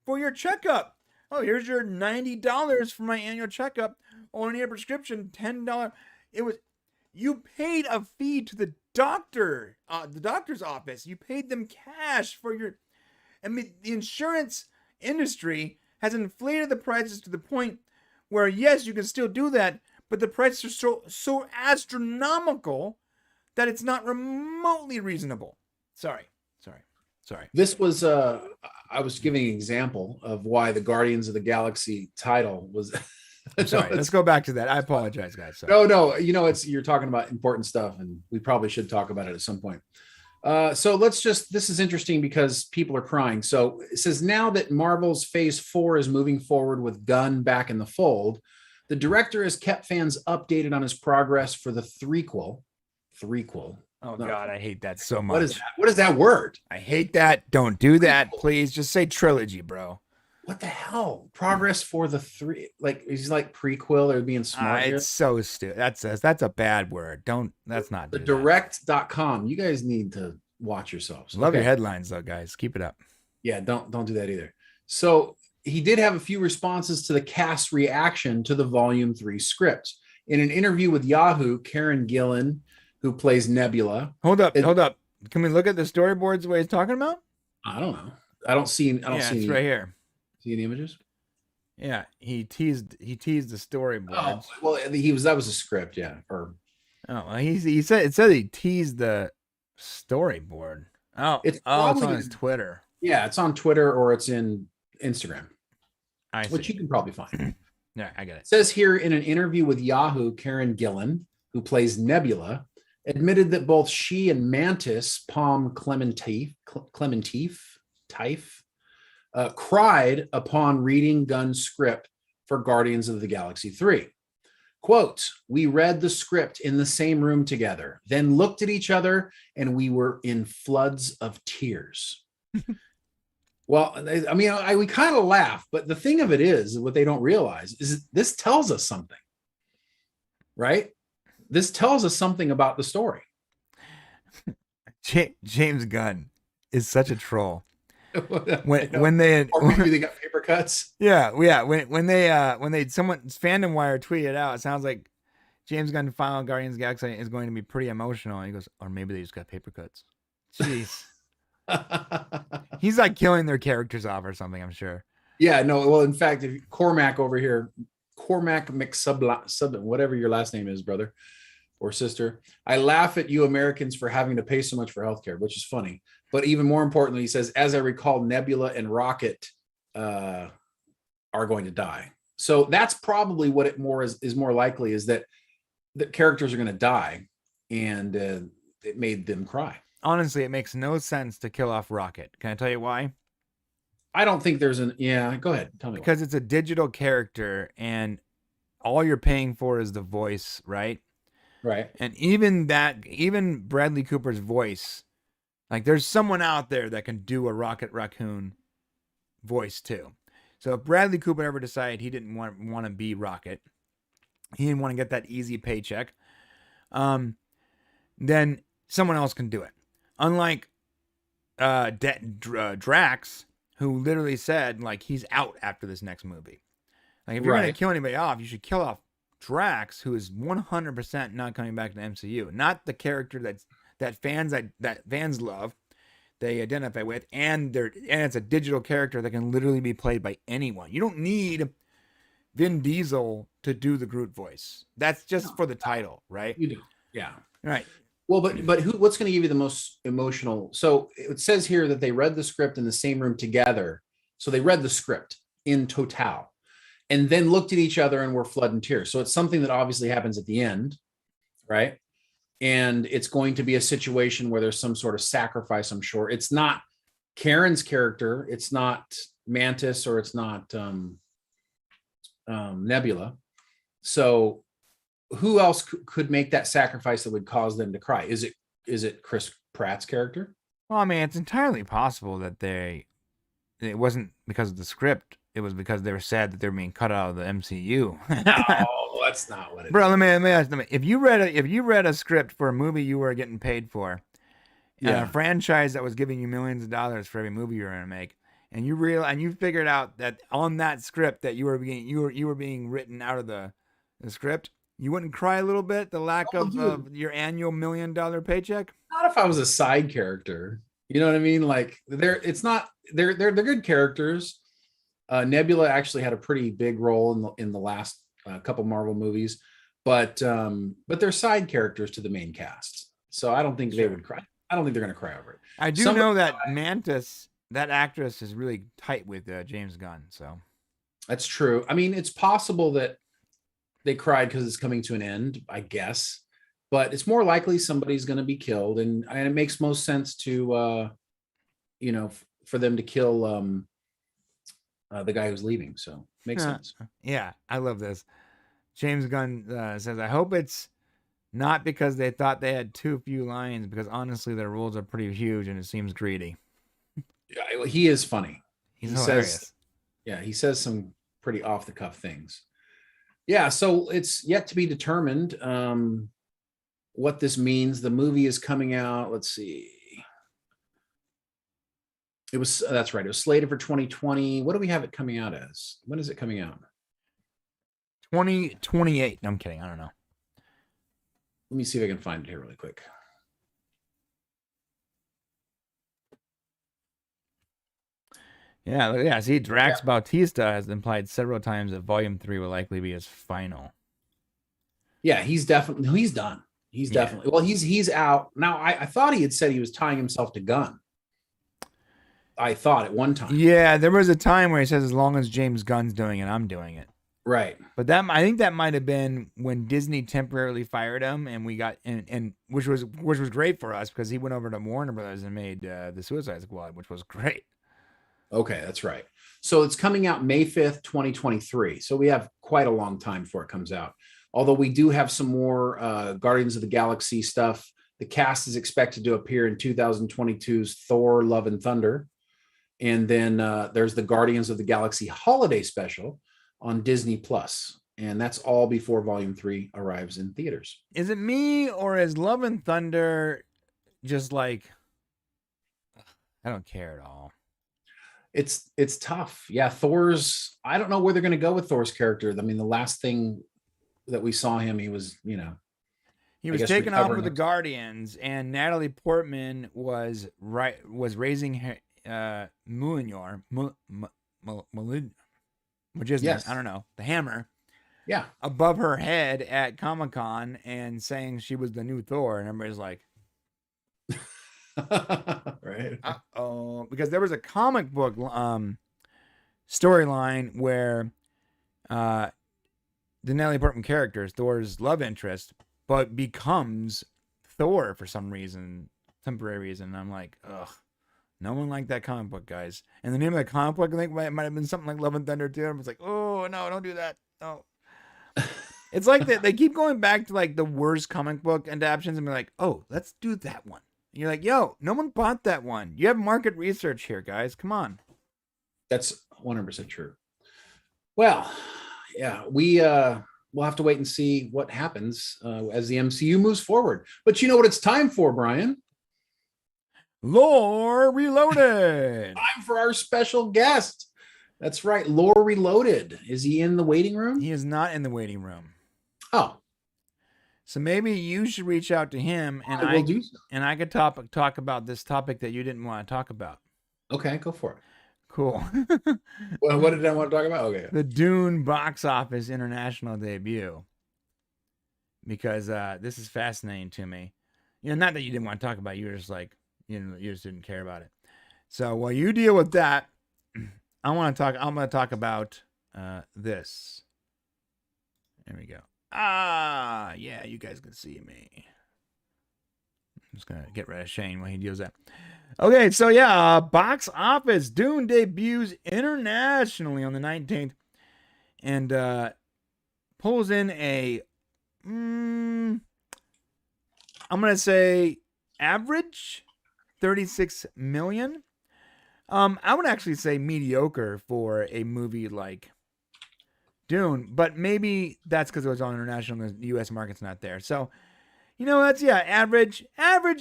for your checkup. Oh, here's your $90 for my annual checkup. Oh, I need a prescription, $10. You paid a fee to the doctor's office. You paid them cash for your. I mean, the insurance industry has inflated the prices to the point where, yes, you can still do that, but the prices are so astronomical that it's not remotely reasonable. Sorry. This was I was giving an example of why the Guardians of the Galaxy title was. Sorry, let's go back to that. I apologize, guys. Sorry. No, you're talking about important stuff, and we probably should talk about it at some point. So this is interesting because people are crying. So it says, now that Marvel's Phase 4 is moving forward with Gunn back in the fold, the director has kept fans updated on his progress for the threequel. Oh God, I hate that so much. What is that word? I hate that. Don't do that, please. Just say trilogy, bro. What the hell? Progress for the 3, like, is like prequel or being smart? It's so stupid. That's a bad word. That's not the direct.com. You guys need to watch yourselves. Love your headlines though, guys. Keep it up. Yeah, don't do that either. So he did have a few responses to the cast reaction to the Volume 3 script. In an interview with Yahoo, Karen Gillan, who plays Nebula. Hold up. Can we look at the storyboards the way he's talking about? I don't know. I don't see it's right here. See any images? Yeah, he teased the storyboards. Oh, well, that was a script, yeah. He said he teased the storyboard. It's on his Twitter. Yeah, it's on Twitter or it's in Instagram. Which you can probably find. Yeah, I get it. It says here in an interview with Yahoo, Karen Gillan, who plays Nebula, admitted that both she and Mantis Palm Clementif, cried upon reading Gunn's script for Guardians of the Galaxy 3. Quote, "We read the script in the same room together, then looked at each other, and we were in floods of tears." Well, I mean, we kind of laugh, but the thing of it is, what they don't realize is this tells us something, right? This tells us something about the story. James Gunn is such a troll. when they got paper cuts. Yeah. When someone's fandom wire tweeted out, it sounds like James Gunn final Guardians of the Galaxy is going to be pretty emotional. And he goes, or maybe they just got paper cuts. Jeez. He's like killing their characters off or something, I'm sure. Yeah, no. Well, in fact, if Cormac over here, Cormac McSub, whatever your last name is, brother or sister, I laugh at you Americans for having to pay so much for healthcare, which is funny. But even more importantly, he says, as I recall, Nebula and Rocket are going to die. So that's probably what is more likely is that the characters are going to die, and it made them cry. Honestly, it makes no sense to kill off Rocket. Can I tell you why? I don't think there's go ahead. Tell me. Because it's a digital character and all you're paying for is the voice, right? Right. And even Bradley Cooper's voice, like there's someone out there that can do a Rocket Raccoon voice too. So if Bradley Cooper ever decided he didn't want to be Rocket, he didn't want to get that easy paycheck, then someone else can do it. Unlike Drax, who literally said like he's out after this next movie. Like if you're going to kill anybody off, you should kill off Drax, who is 100% not coming back to the MCU. Not the character that fans love, they identify with, and it's a digital character that can literally be played by anyone. You don't need Vin Diesel to do the Groot voice. That's just for the title, right? You do. Yeah. Right. Well, but what's going to give you the most emotional? So it says here that they read the script in the same room together. So they read the script in total. and then looked at each other and were flooding tears. So it's something that obviously happens at the end, right? And it's going to be a situation where there's some sort of sacrifice, I'm sure. It's not Karen's character, it's not Mantis, or it's not Nebula. So who else could make that sacrifice that would cause them to cry? Is it Chris Pratt's character? Well, I mean, it's entirely possible that it wasn't because of the script. It was because they were sad that they were being cut out of the MCU. No, that's not what it Bro, is. let me ask you, if you read a script for a movie you were getting paid for, and a franchise that was giving you millions of dollars for every movie you were going to make, and you figured out that on that script that you were being written out of the script, you wouldn't cry a little bit, the lack of your annual $1 million paycheck? Not if I was a side character. You know what I mean? Like they're good characters. Nebula actually had a pretty big role in the last couple Marvel movies, but they're side characters to the main cast. So I don't think they would cry. I don't think they're going to cry over it. I do know that Mantis, that actress, is really tight with James Gunn. So that's true. I mean, it's possible that they cried because it's coming to an end, I guess, but it's more likely somebody's going to be killed, and it makes most sense to, for them to kill the guy who's leaving. So makes sense. Yeah, I love this. James Gunn says, "I hope it's not because they thought they had too few lines, because honestly, their roles are pretty huge and it seems greedy." Yeah, he is funny. He's hilarious. He says some pretty off the cuff things. Yeah, so it's yet to be determined what this means. The movie is coming out. Let's see. That's right. It was slated for 2020. What do we have it coming out as? When is it coming out? 2028. No, I'm kidding. I don't know. Let me see if I can find it here really quick. Yeah. See, Drax Bautista has implied several times that Volume 3 will likely be his final. Yeah, he's done. He's definitely. Well, he's out now. I thought he had said he was tying himself to Gunn. I thought at one time. Yeah, there was a time where he says, as long as James Gunn's doing it, I'm doing it. Right. But I think that might have been when Disney temporarily fired him, and we got and which was great for us, because he went over to Warner Brothers and made the Suicide Squad, which was great. Okay, that's right. So it's coming out May 5th, 2023. So we have quite a long time before it comes out. Although we do have some more Guardians of the Galaxy stuff. The cast is expected to appear in 2022's Thor: Love and Thunder. And then there's the Guardians of the Galaxy holiday special on Disney Plus. And that's all before Volume 3 arrives in theaters. Is it me, or is Love and Thunder just like, I don't care at all? It's tough. Yeah, I don't know where they're going to go with Thor's character. I mean, the last thing that we saw him, he was, he was taken off with the Guardians, and Natalie Portman was raising Mjolnir, which is, I don't know, the hammer, above her head at Comic-Con, and saying she was the new Thor, and everybody's like, right. Because there was a comic book storyline where the Natalie Portman character is Thor's love interest, but becomes Thor for some reason, temporary reason. And I'm like, ugh, no one liked that comic book, guys. And the name of the comic book, I think, might have been something like Love and Thunder too. I was like, oh no, don't do that. No. It's like they keep going back to like the worst comic book adaptations and be like, oh, let's do that one. And you're like, yo, no one bought that one. You have market research here, guys. Come on. That's 100% true. Well, yeah, we'll have to wait and see what happens as the MCU moves forward. But you know what it's time for, Brian? Lore Reloaded. Time for our special guest. That's right, Lore Reloaded. Is he in the waiting room? He is not in the waiting room. Oh. So maybe you should reach out to him, and I do so. And I could talk about this topic that you didn't want to talk about. Okay, go for it. Cool. Well, what did I want to talk about? Okay. The Dune box office international debut. Because this is fascinating to me. Not that you didn't want to talk about it, you were just like, you just didn't care about it. So while you deal with that, I'm going to talk about this. There we go. Ah, yeah, you guys can see me. I'm just gonna get rid of Shane when he deals that. Okay, so yeah, box office. Dune debuts internationally on the 19th and pulls in a, I'm gonna say average 36 million. I would actually say mediocre for a movie like Dune, but maybe that's because it was on international and the U.S. market's not there. So, that's, average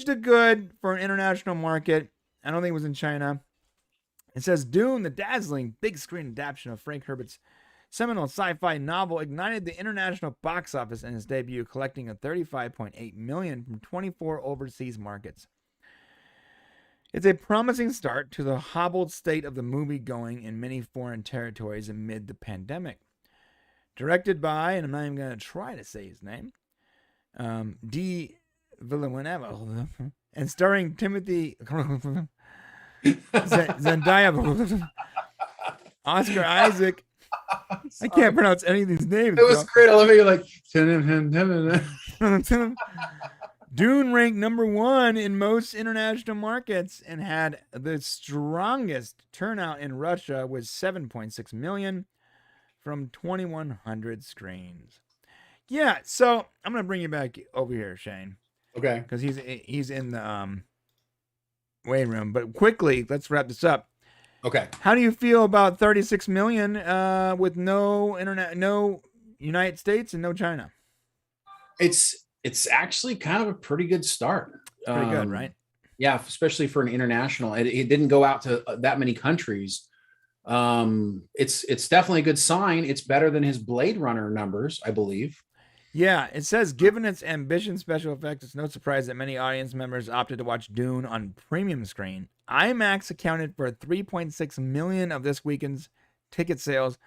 to good for an international market. I don't think it was in China. It says Dune, the dazzling big screen adaptation of Frank Herbert's seminal sci-fi novel, ignited the international box office in its debut, collecting a $35.8 million from 24 overseas markets. It's a promising start to the hobbled state of the movie going in many foreign territories amid the pandemic. Directed by, and I'm not even going to try to say his name, D. Villeneuve, and starring Timothy Zendaya, Oscar Isaac. I can't pronounce any of these names. It was great. I love how you're like, Dune ranked number 1 in most international markets and had the strongest turnout in Russia with 7.6 million from 2,100 screens. Yeah, so I'm gonna bring you back over here, Shane. Okay. Because he's in the waiting room. But quickly, let's wrap this up. Okay. How do you feel about 36 million with no United States and no China? It's actually kind of a pretty good start. Pretty good, right? Yeah, especially for an international. It didn't go out to that many countries. It's definitely a good sign. It's better than his Blade Runner numbers, I believe. Yeah, it says, given its ambitious special effects, it's no surprise that many audience members opted to watch Dune on premium screen. IMAX accounted for 3.6 million of this weekend's ticket sales,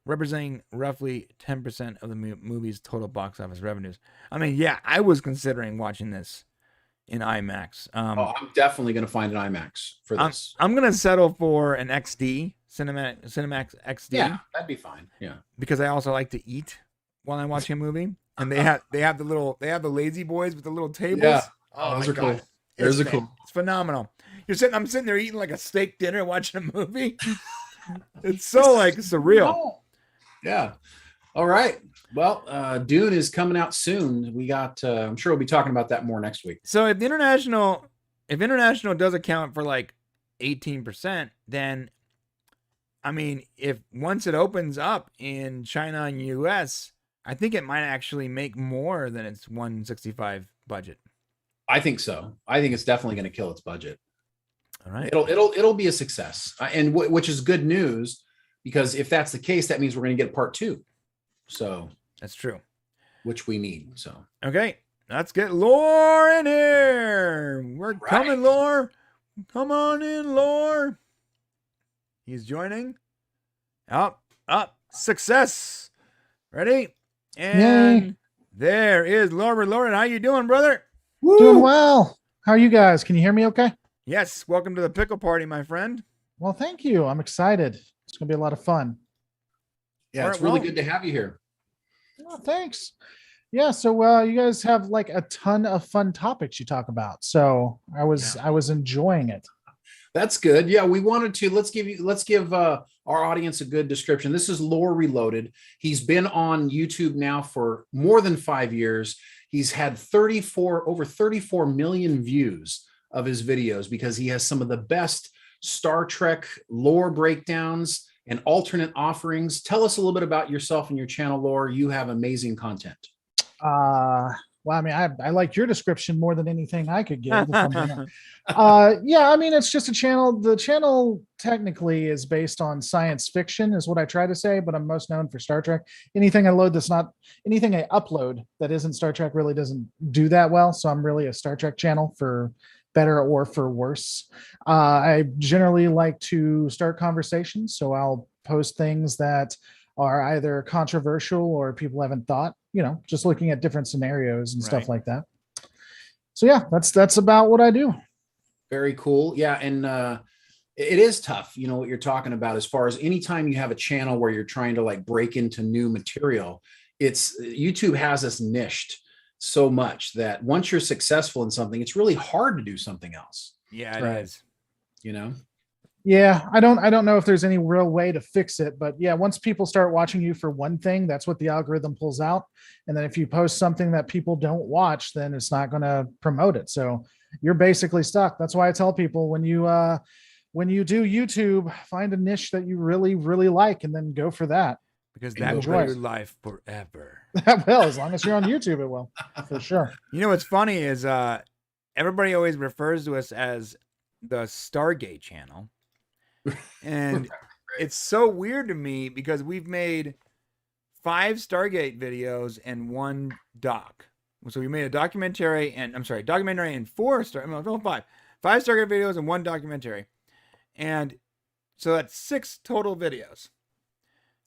representing roughly 10% of the movie's total box office revenues. I mean, yeah, I was considering watching this in IMAX. I'm definitely going to find an IMAX for this. I'm going to settle for an XD, Cinemax XD. Yeah, that'd be fine. Yeah. Because I also like to eat while I'm watching a movie. And they have the lazy boys with the little tables. Yeah. Oh, those are cool. Those are cool. It's phenomenal. I'm sitting there eating like a steak dinner watching a movie. It's so like surreal. Yeah. All right. Well, Dune is coming out soon. We got I'm sure we'll be talking about that more next week. So if international does account for like 18%, then I mean, if once it opens up in China and US, I think it might actually make more than its 165 budget. I think so. I think it's definitely going to kill its budget. All right. It'll be a success, and which is good news, because if that's the case, that means we're going to get part 2. So that's true, which we need. So okay, let's get Lore in here. We're coming, Lore. Come on in, Lore. He's joining. Up, success. Ready? And yay. There is Lore Relaoded. How you doing, brother? Woo! Doing well. How are you guys? Can you hear me okay? Yes. Welcome to the Pickle Party, my friend. Well, thank you. I'm excited. It's going to be a lot of fun. Yeah, it's really good to have you here. Oh, thanks. Yeah, so you guys have like a ton of fun topics you talk about. So I was enjoying it. That's good. Yeah, we wanted to let's give our audience a good description. This is Lore Reloaded. He's been on YouTube now for more than 5 years. He's had over 34 million views of his videos because he has some of the best Star Trek lore breakdowns and alternate offerings. Tell us a little bit about yourself and your channel, Lore. You have amazing content. Well, I mean, I like your description more than anything I could give. Yeah, I mean, it's just a channel. The channel technically is based on science fiction, is what I try to say, but I'm most known for Star Trek. Anything I upload that isn't Star Trek really doesn't do that well. So I'm really a Star Trek channel, for better or for worse. I generally like to start conversations, so I'll post things that are either controversial or people haven't thought, just looking at different scenarios and stuff like that. So yeah, that's about what I do. Very cool. Yeah. And it is tough, you know, what you're talking about as far as anytime you have a channel where you're trying to like break into new material. It's YouTube has us niched so much that once you're successful in something, it's really hard to do something else. Yeah, it is. You know? Yeah, I don't know if there's any real way to fix it, but yeah, once people start watching you for one thing, that's what the algorithm pulls out. And then if you post something that people don't watch, then it's not going to promote it. So you're basically stuck. That's why I tell people when you do YouTube, find a niche that you really, really like and then go for that. Because that will be your life forever. That will, as long as you're on YouTube, it will, for sure. You know what's funny is everybody always refers to us as the Stargate channel. And it's so weird to me because we've made 5 Stargate videos and 1 doc. So we made a documentary and 5 Stargate videos and 1 documentary. And so that's 6 total videos.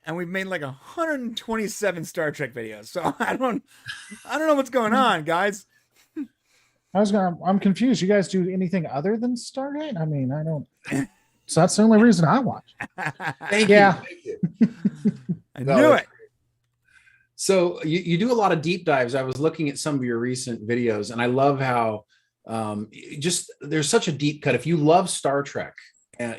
And we've made like 127 Star Trek videos. So I don't know what's going on, guys. I'm confused. You guys do anything other than Stargate? I mean, I don't. So that's the only reason I watch. Thank you. I knew it. So you do a lot of deep dives. I was looking at some of your recent videos, and I love how just there's such a deep cut. If you love Star Trek,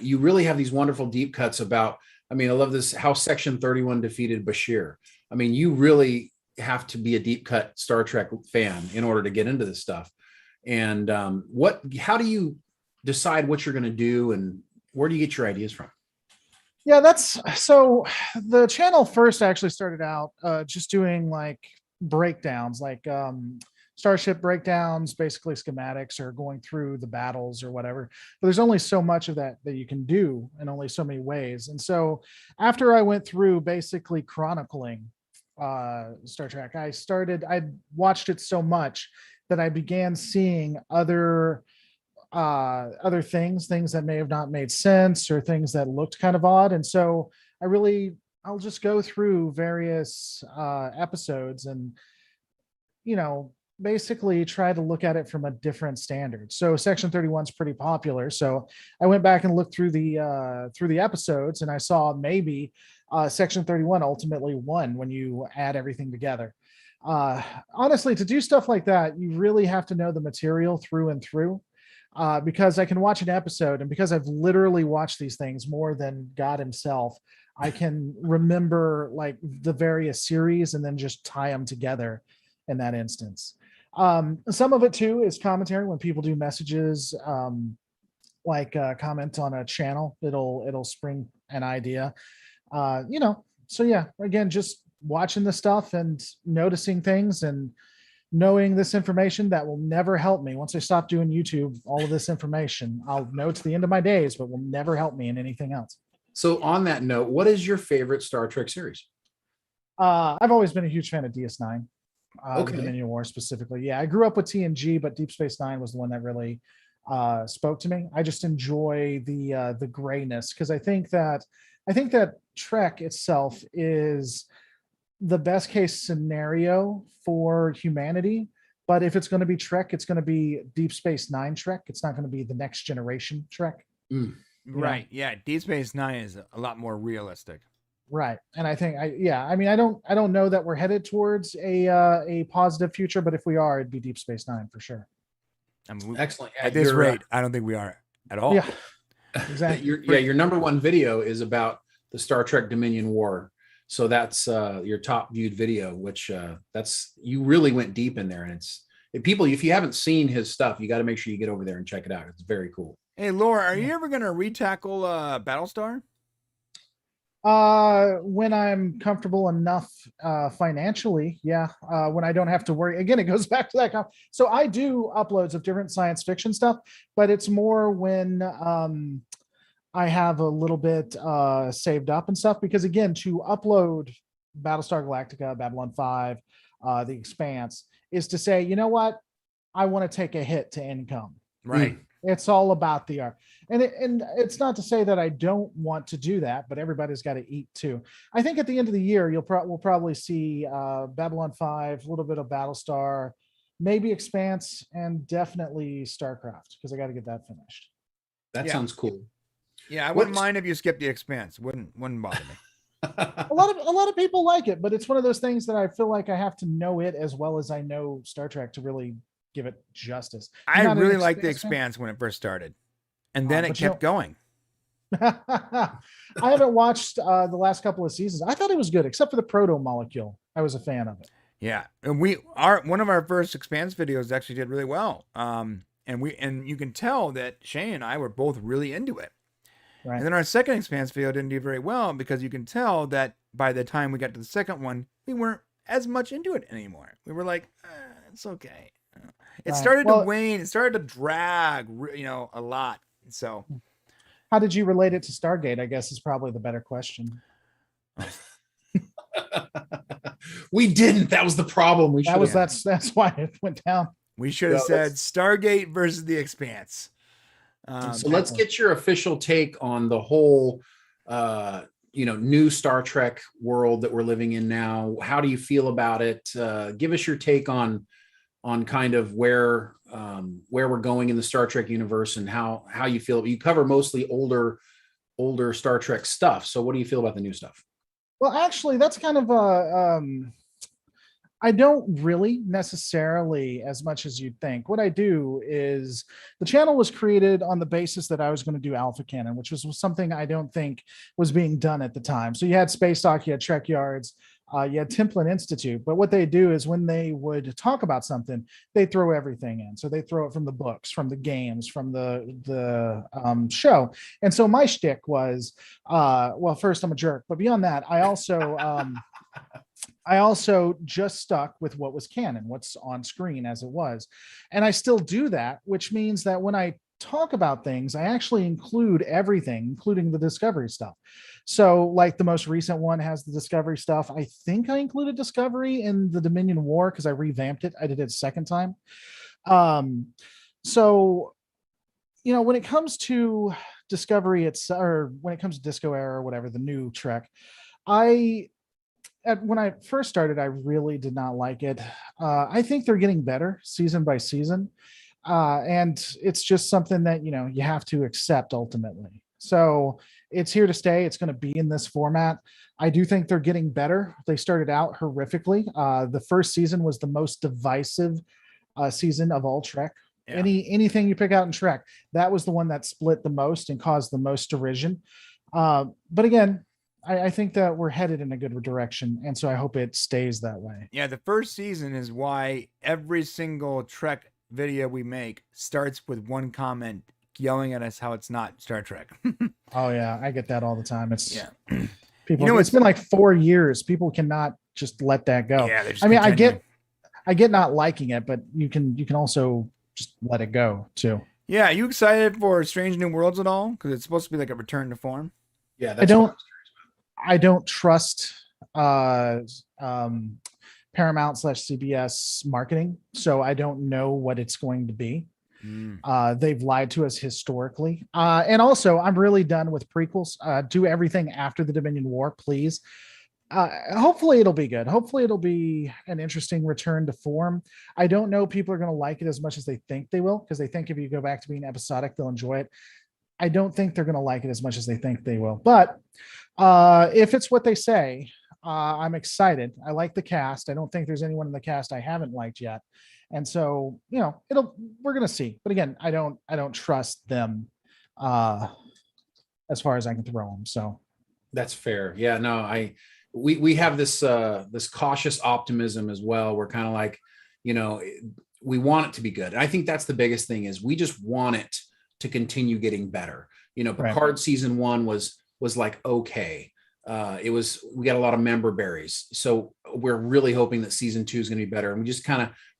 you really have these wonderful deep cuts about. I mean, I love this how Section 31 defeated Bashir. I mean, you really have to be a deep cut Star Trek fan in order to get into this stuff. And how do you decide what you're going to do, and where do you get your ideas from? Yeah, that's so the channel first actually started out just doing like breakdowns, like starship breakdowns, basically schematics or going through the battles or whatever. But there's only so much of that you can do and only so many ways. And so after I went through basically chronicling Star Trek, I watched it so much that I began seeing other things that may have not made sense or things that looked kind of odd. And so I'll just go through various episodes and, you know, basically try to look at it from a different standard. So Section 31 is pretty popular. So I went back and looked through the episodes, and I saw maybe Section 31 ultimately won when you add everything together. Honestly, to do stuff like that, you really have to know the material through and through. Because I can watch an episode, and because I've literally watched these things more than God himself, I can remember like the various series and then just tie them together in that instance. Some of it too is commentary when people do messages, like comment on a channel, it'll spring an idea, you know. So yeah, again, just watching the stuff and noticing things and knowing this information that will never help me. Once I stop doing YouTube, all of this information I'll know to the end of my days, but will never help me in anything else. So on that note, what is your favorite Star Trek series? I've always been a huge fan of DS9, Okay. Dominion War specifically. Yeah, I grew up with TNG, but Deep Space Nine was the one that really spoke to me. I just enjoy the grayness because I think that Trek itself is the best case scenario for humanity. But if it's going to be Trek, it's going to be Deep Space Nine Trek. It's not going to be the next generation Trek. Right. Yeah. Deep Space Nine is a lot more realistic. Right. And I think I mean, I don't know that we're headed towards a positive future, but if we are, it'd be Deep Space Nine for sure. I mean, Excellent. At this rate, I don't think we are at all. Yeah. Exactly. Your number one video is about the Star Trek Dominion War. So that's your top viewed video, which you really went deep in there. And if you haven't seen his stuff, you got to make sure you get over there and check it out. It's very cool. Hey, Laura, are you ever going to retackle Battlestar? When I'm comfortable enough financially, yeah. When I don't have to worry, again, it goes back to that. So I do uploads of different science fiction stuff, but it's more when I have a little bit saved up and stuff, because again, to upload Battlestar Galactica, Babylon 5, The Expanse, is to say, you know what, I want to take a hit to income. Right. It's all about the art. And it's not to say that I don't want to do that, but everybody's got to eat too. I think at the end of the year, we'll probably see Babylon 5, a little bit of Battlestar, maybe Expanse, and definitely StarCraft, because I got to get that finished. That sounds cool. Yeah, I wouldn't mind if you skipped The Expanse. Wouldn't bother me. A lot of people like it, but it's one of those things that I feel like I have to know it as well as I know Star Trek to really give it justice. I Not an really liked The Expanse fan? Expanse when it first started, and then it but you kept going. I haven't watched the last couple of seasons. I thought it was good, except for the proto molecule. I was a fan of it. Yeah, and one of our first Expanse videos actually did really well. And you can tell that Shane and I were both really into it. Right. And then our second Expanse video didn't do very well because you can tell that by the time we got to the second one, we weren't as much into it anymore. We were like, it's okay. It started to wane. It started to drag, a lot. So, how did you relate it to Stargate? I guess is probably the better question. We didn't. That was the problem. That's why it went down. We should have said Stargate versus The Expanse. So let's get your official take on the whole, new Star Trek world that we're living in now. How do you feel about it? Give us your take on kind of where we're going in the Star Trek universe and how you feel. You cover mostly older Star Trek stuff. So what do you feel about the new stuff? Well, actually, that's kind of I don't really necessarily as much as you'd think. What I do is the channel was created on the basis that I was going to do Alpha Canon, which was something I don't think was being done at the time. So you had Space Dock, you had Trek Yards, you had Templin Institute. But what they do is when they would talk about something, they throw everything in. So they throw it from the books, from the games, from the show. And so my shtick was, first I'm a jerk, but beyond that, I also just stuck with what was canon, what's on screen as it was. And I still do that, which means that when I talk about things, I actually include everything, including the Discovery stuff. So like the most recent one has the Discovery stuff. I think I included Discovery in the Dominion War because I revamped it. I did it a second time. So, when it comes to Discovery, or when it comes to Disco Era or whatever, the new Trek, when I first started, I really did not like it. I think they're getting better season by season. And it's just something that, you have to accept ultimately. So it's here to stay. It's going to be in this format. I do think they're getting better. They started out horrifically. The first season was the most divisive season of all Trek. Yeah. Anything you pick out in Trek, that was the one that split the most and caused the most derision. But again, I think that we're headed in a good direction, and so I hope it stays that way. Yeah, the first season is why every single Trek video we make starts with one comment yelling at us how it's not Star Trek. Oh yeah, I get that all the time. People. It's been like 4 years. People cannot just let that go. Yeah, I mean, I get not liking it, but you can also just let it go too. Yeah, are you excited for Strange New Worlds at all? Because it's supposed to be like a return to form. Yeah, I don't trust Paramount/CBS marketing, so I don't know what it's going to be. They've lied to us historically. And also, I'm really done with prequels. Do everything after the Dominion War, please. Hopefully it'll be good. Hopefully it'll be an interesting return to form. I don't know people are going to like it as much as they think they will, because they think if you go back to being episodic, they'll enjoy it. I don't think they're going to like it as much as they think they will. But if it's what they say, I'm excited. I like the cast. I don't think there's anyone in the cast I haven't liked yet. And so, we're going to see. But again, I don't trust them as far as I can throw them. So that's fair. Yeah, no, we have this cautious optimism as well. We're kind of like, we want it to be good. And I think that's the biggest thing is we just want it to continue getting better. Picard right. Season 1 was like, okay. We got a lot of member berries. So we're really hoping that Season 2 is going to be better. And we just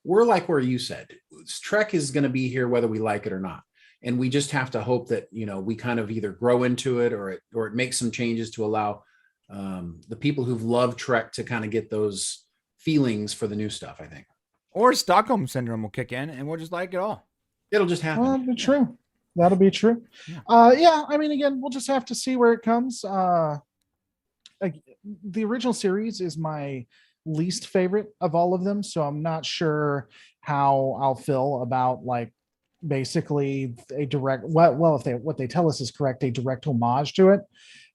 we're like where you said, Trek is going to be here whether we like it or not. And we just have to hope that, we kind of either grow into it or it makes some changes to allow the people who've loved Trek to kind of get those feelings for the new stuff, I think. Or Stockholm Syndrome will kick in and we'll just like it all. It'll just happen. Well, that'll be true. That'll be true. Yeah. I mean, again, we'll just have to see where it comes. Like the original series is my least favorite of all of them, so I'm not sure how I'll feel about like basically a direct if what they tell us is correct, a direct homage to it.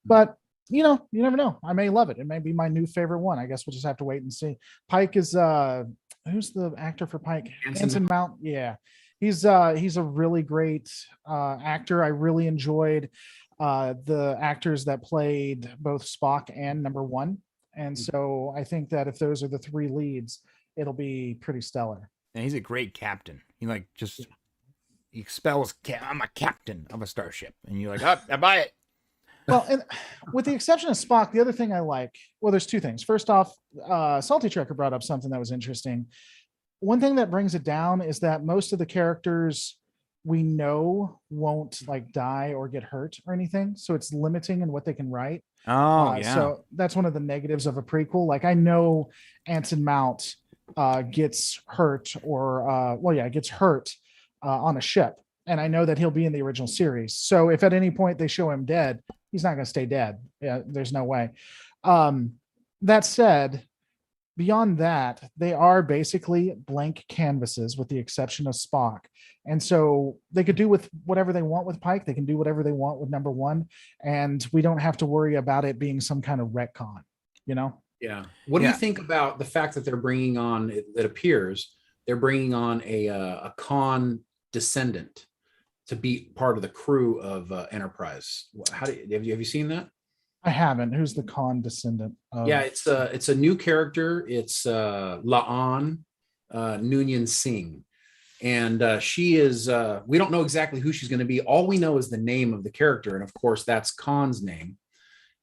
But you never know. I may love it. It may be my new favorite one. I guess we'll just have to wait and see. Pike is who's the actor for Pike? Anson Mount. Yeah. He's a really great actor. I really enjoyed the actors that played both Spock and Number One. And so I think that if those are the three leads, it'll be pretty stellar. And he's a great captain. He he expels, I'm a captain of a starship. And you're like, I buy it. Well, and with the exception of Spock, the other thing I like, well, there's two things. First off, Salty Trekker brought up something that was interesting. One thing that brings it down is that most of the characters we know won't die or get hurt or anything. So it's limiting in what they can write. Oh, yeah. So that's one of the negatives of a prequel. Like I know Anson Mount gets hurt gets hurt on a ship. And I know that he'll be in the original series. So if at any point they show him dead, he's not going to stay dead. Yeah, there's no way. That said, beyond that, they are basically blank canvases with the exception of Spock. And so they could do with whatever they want with Pike. They can do whatever they want with Number One. And we don't have to worry about it being some kind of retcon, Yeah. What do you think about the fact that they're bringing on, it appears they're bringing on a Khan descendant to be part of the crew of Enterprise? Have you seen that? I haven't. Who's the Khan descendant? Yeah, it's a new character. It's La'an Noonien Singh. And she is, we don't know exactly who she's going to be. All we know is the name of the character. And of course, that's Khan's name.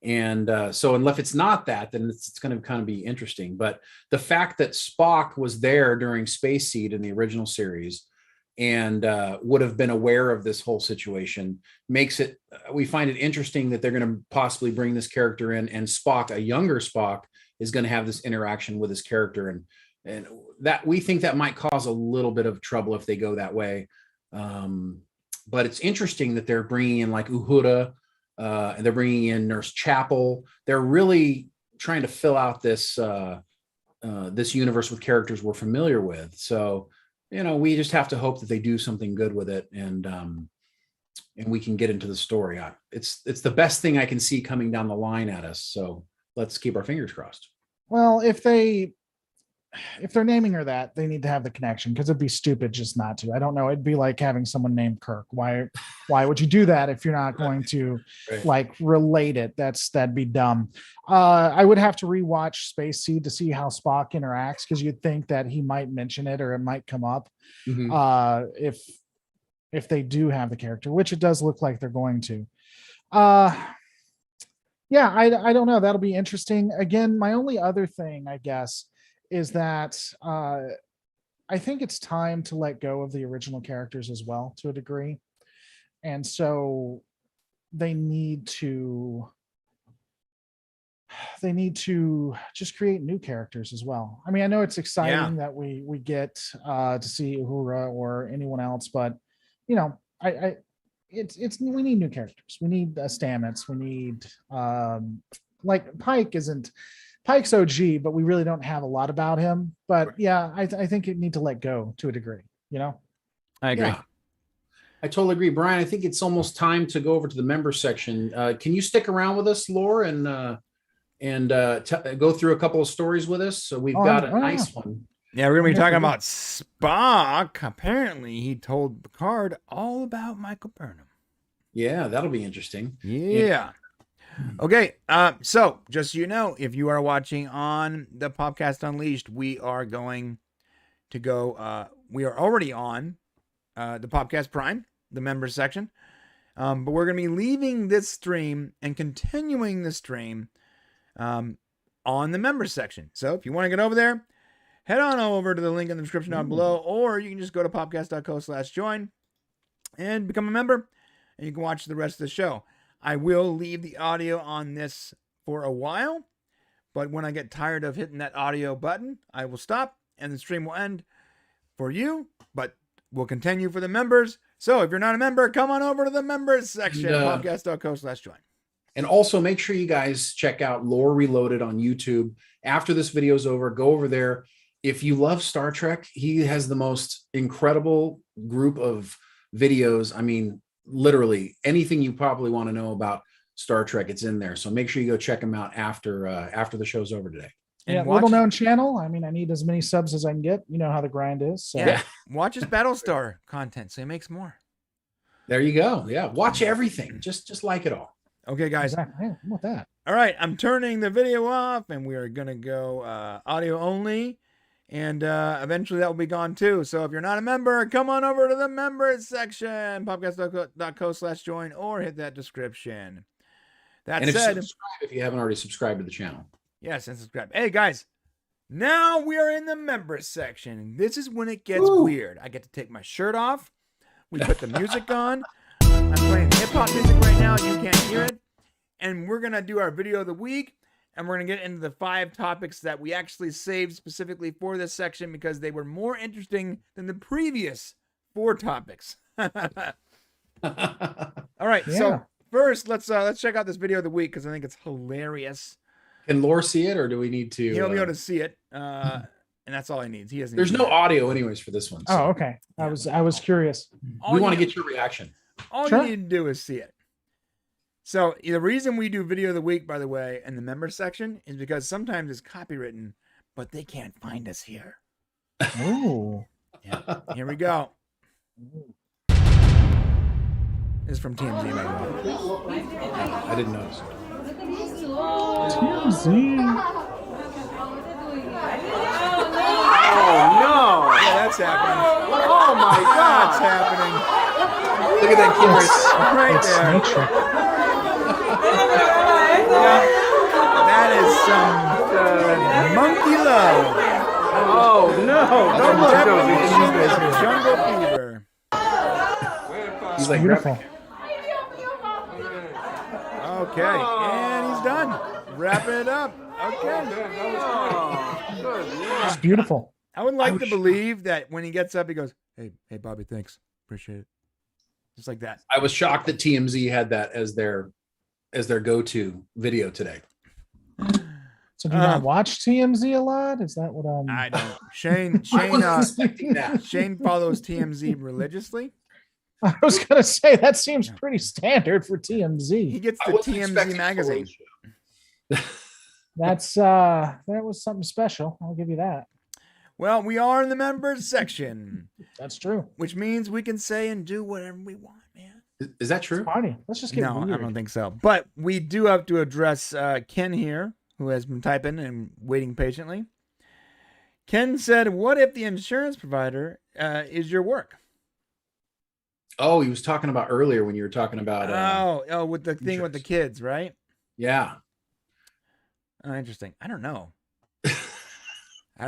And so unless it's not that, then it's going to kind of be interesting. But the fact that Spock was there during Space Seed in the original series and would have been aware of this whole situation makes it, we find it interesting that they're going to possibly bring this character in, and Spock, a younger Spock, is going to have this interaction with his character. And that we think that might cause a little bit of trouble if they go that way. But it's interesting that they're bringing in like Uhura, and they're bringing in Nurse Chapel. They're really trying to fill out this this universe with characters we're familiar with. So, we just have to hope that they do something good with it, and we can get into the story. It's the best thing I can see coming down the line at us. So let's keep our fingers crossed. Well, if they're naming her that, they need to have the connection, because it'd be stupid just not to. I don't know. It'd be like having someone named Kirk. Why would you do that if you're not going to relate it? That'd be dumb. I would have to rewatch Space Seed to see how Spock interacts, because you'd think that he might mention it or it might come up. Mm-hmm. If they do have the character, which it does look like they're going to. Yeah, I don't know. That'll be interesting. Again, my only other thing, I guess, is that I think it's time to let go of the original characters as well, to a degree. And so they need to just create new characters as well. I mean, I know it's exciting that we get to see Uhura or anyone else, but we need new characters. We need Stamets. We need Pike's OG, but we really don't have a lot about him. But yeah, I think you need to let go to a degree, I agree. Yeah, I totally agree. Brian, I think it's almost time to go over to the member section. Can you stick around with us, Lore, and go through a couple of stories with us? So we've got a nice one. Yeah, we're going to be talking about Spock. Apparently, he told Picard all about Michael Burnham. Yeah, that'll be interesting. Yeah. Okay, so just so you know, if you are watching on the Popcast Unleashed, we are going to go, we are already on the Popcast Prime, the members section, but we're going to be leaving this stream and continuing the stream on the members section. So if you want to get over there, head on over to the link in the description down below, or you can just go to popcast.co/join and become a member, and you can watch the rest of the show. I will leave the audio on this for a while, but when I get tired of hitting that audio button, I will stop and the stream will end for you, but we'll continue for the members. So if you're not a member, come on over to the members section, podcast.co/join. And also make sure you guys check out Lore Reloaded on YouTube. After this video is over, go over there. If you love Star Trek, he has the most incredible group of videos. I mean, literally anything you probably want to know about Star Trek, it's in there. So make sure you go check them out after the show's over today. Yeah, little known channel. I mean, I need as many subs as I can get. You know how the grind is. So. Yeah, watch his Battlestar content, so he makes more. There you go. Yeah, watch everything. Just like it all. Okay, guys. Exactly. Yeah, what that? All right, I'm turning the video off, and we are gonna go audio only, and eventually that will be gone too. So if you're not a member, come on over to the members section, popcast.co/join, or hit that description. That said, subscribe if you haven't already subscribed to the channel. Yes, and subscribe. Hey guys, now we are in the members section. This is when it gets weird. I get to take my shirt off. We put the music on. I'm playing hip hop music right now. You can't hear it. And we're going to do our video of the week. And we're going to get into the 5 topics that we actually saved specifically for this section because they were more interesting than the previous 4 topics. All right. Yeah. So first, let's check out this video of the week because I think it's hilarious. Can Lore see it, or do we need to? He'll be able to see it. And that's all he needs. He doesn't. There's no audio, anyways, for this one. So. Oh, okay. I was curious. We want to get your reaction. All you need to do is see it. So the reason we do video of the week, by the way, in the members section is because sometimes it's copywritten, but they can't find us here. Oh. Yeah. Here we go. This is from TMZ, by the way. I didn't notice. TMZ. Oh no! Yeah, that's happening. Oh my God! That's happening. Look at that kid right It's there. nature. Yeah, that is some monkey love. Oh no! Don't look Jungle Fever. He's like Beautiful. Okay, and he's done. Wrapping it up. Okay. It's beautiful. I would like to believe that when he gets up, he goes, "Hey, Bobby, thanks, appreciate it." Just like that. I was shocked that TMZ had that as their go-to video today. So do you not watch TMZ a lot? Is that what I don't. Shane follows TMZ religiously. I was gonna say that seems pretty standard for TMZ. He gets the TMZ magazine. That was something special. I'll give you that. Well, we are in the members section. That's true. Which means we can say and do whatever we want, man. Is that true? Party. Let's just get weird. I don't think so. But we do have to address Ken here, who has been typing and waiting patiently. Ken said, "What if the insurance provider is your work?" Oh, he was talking about earlier when you were talking about. With the thing with the kids, right? Yeah. Oh, interesting. I don't know. I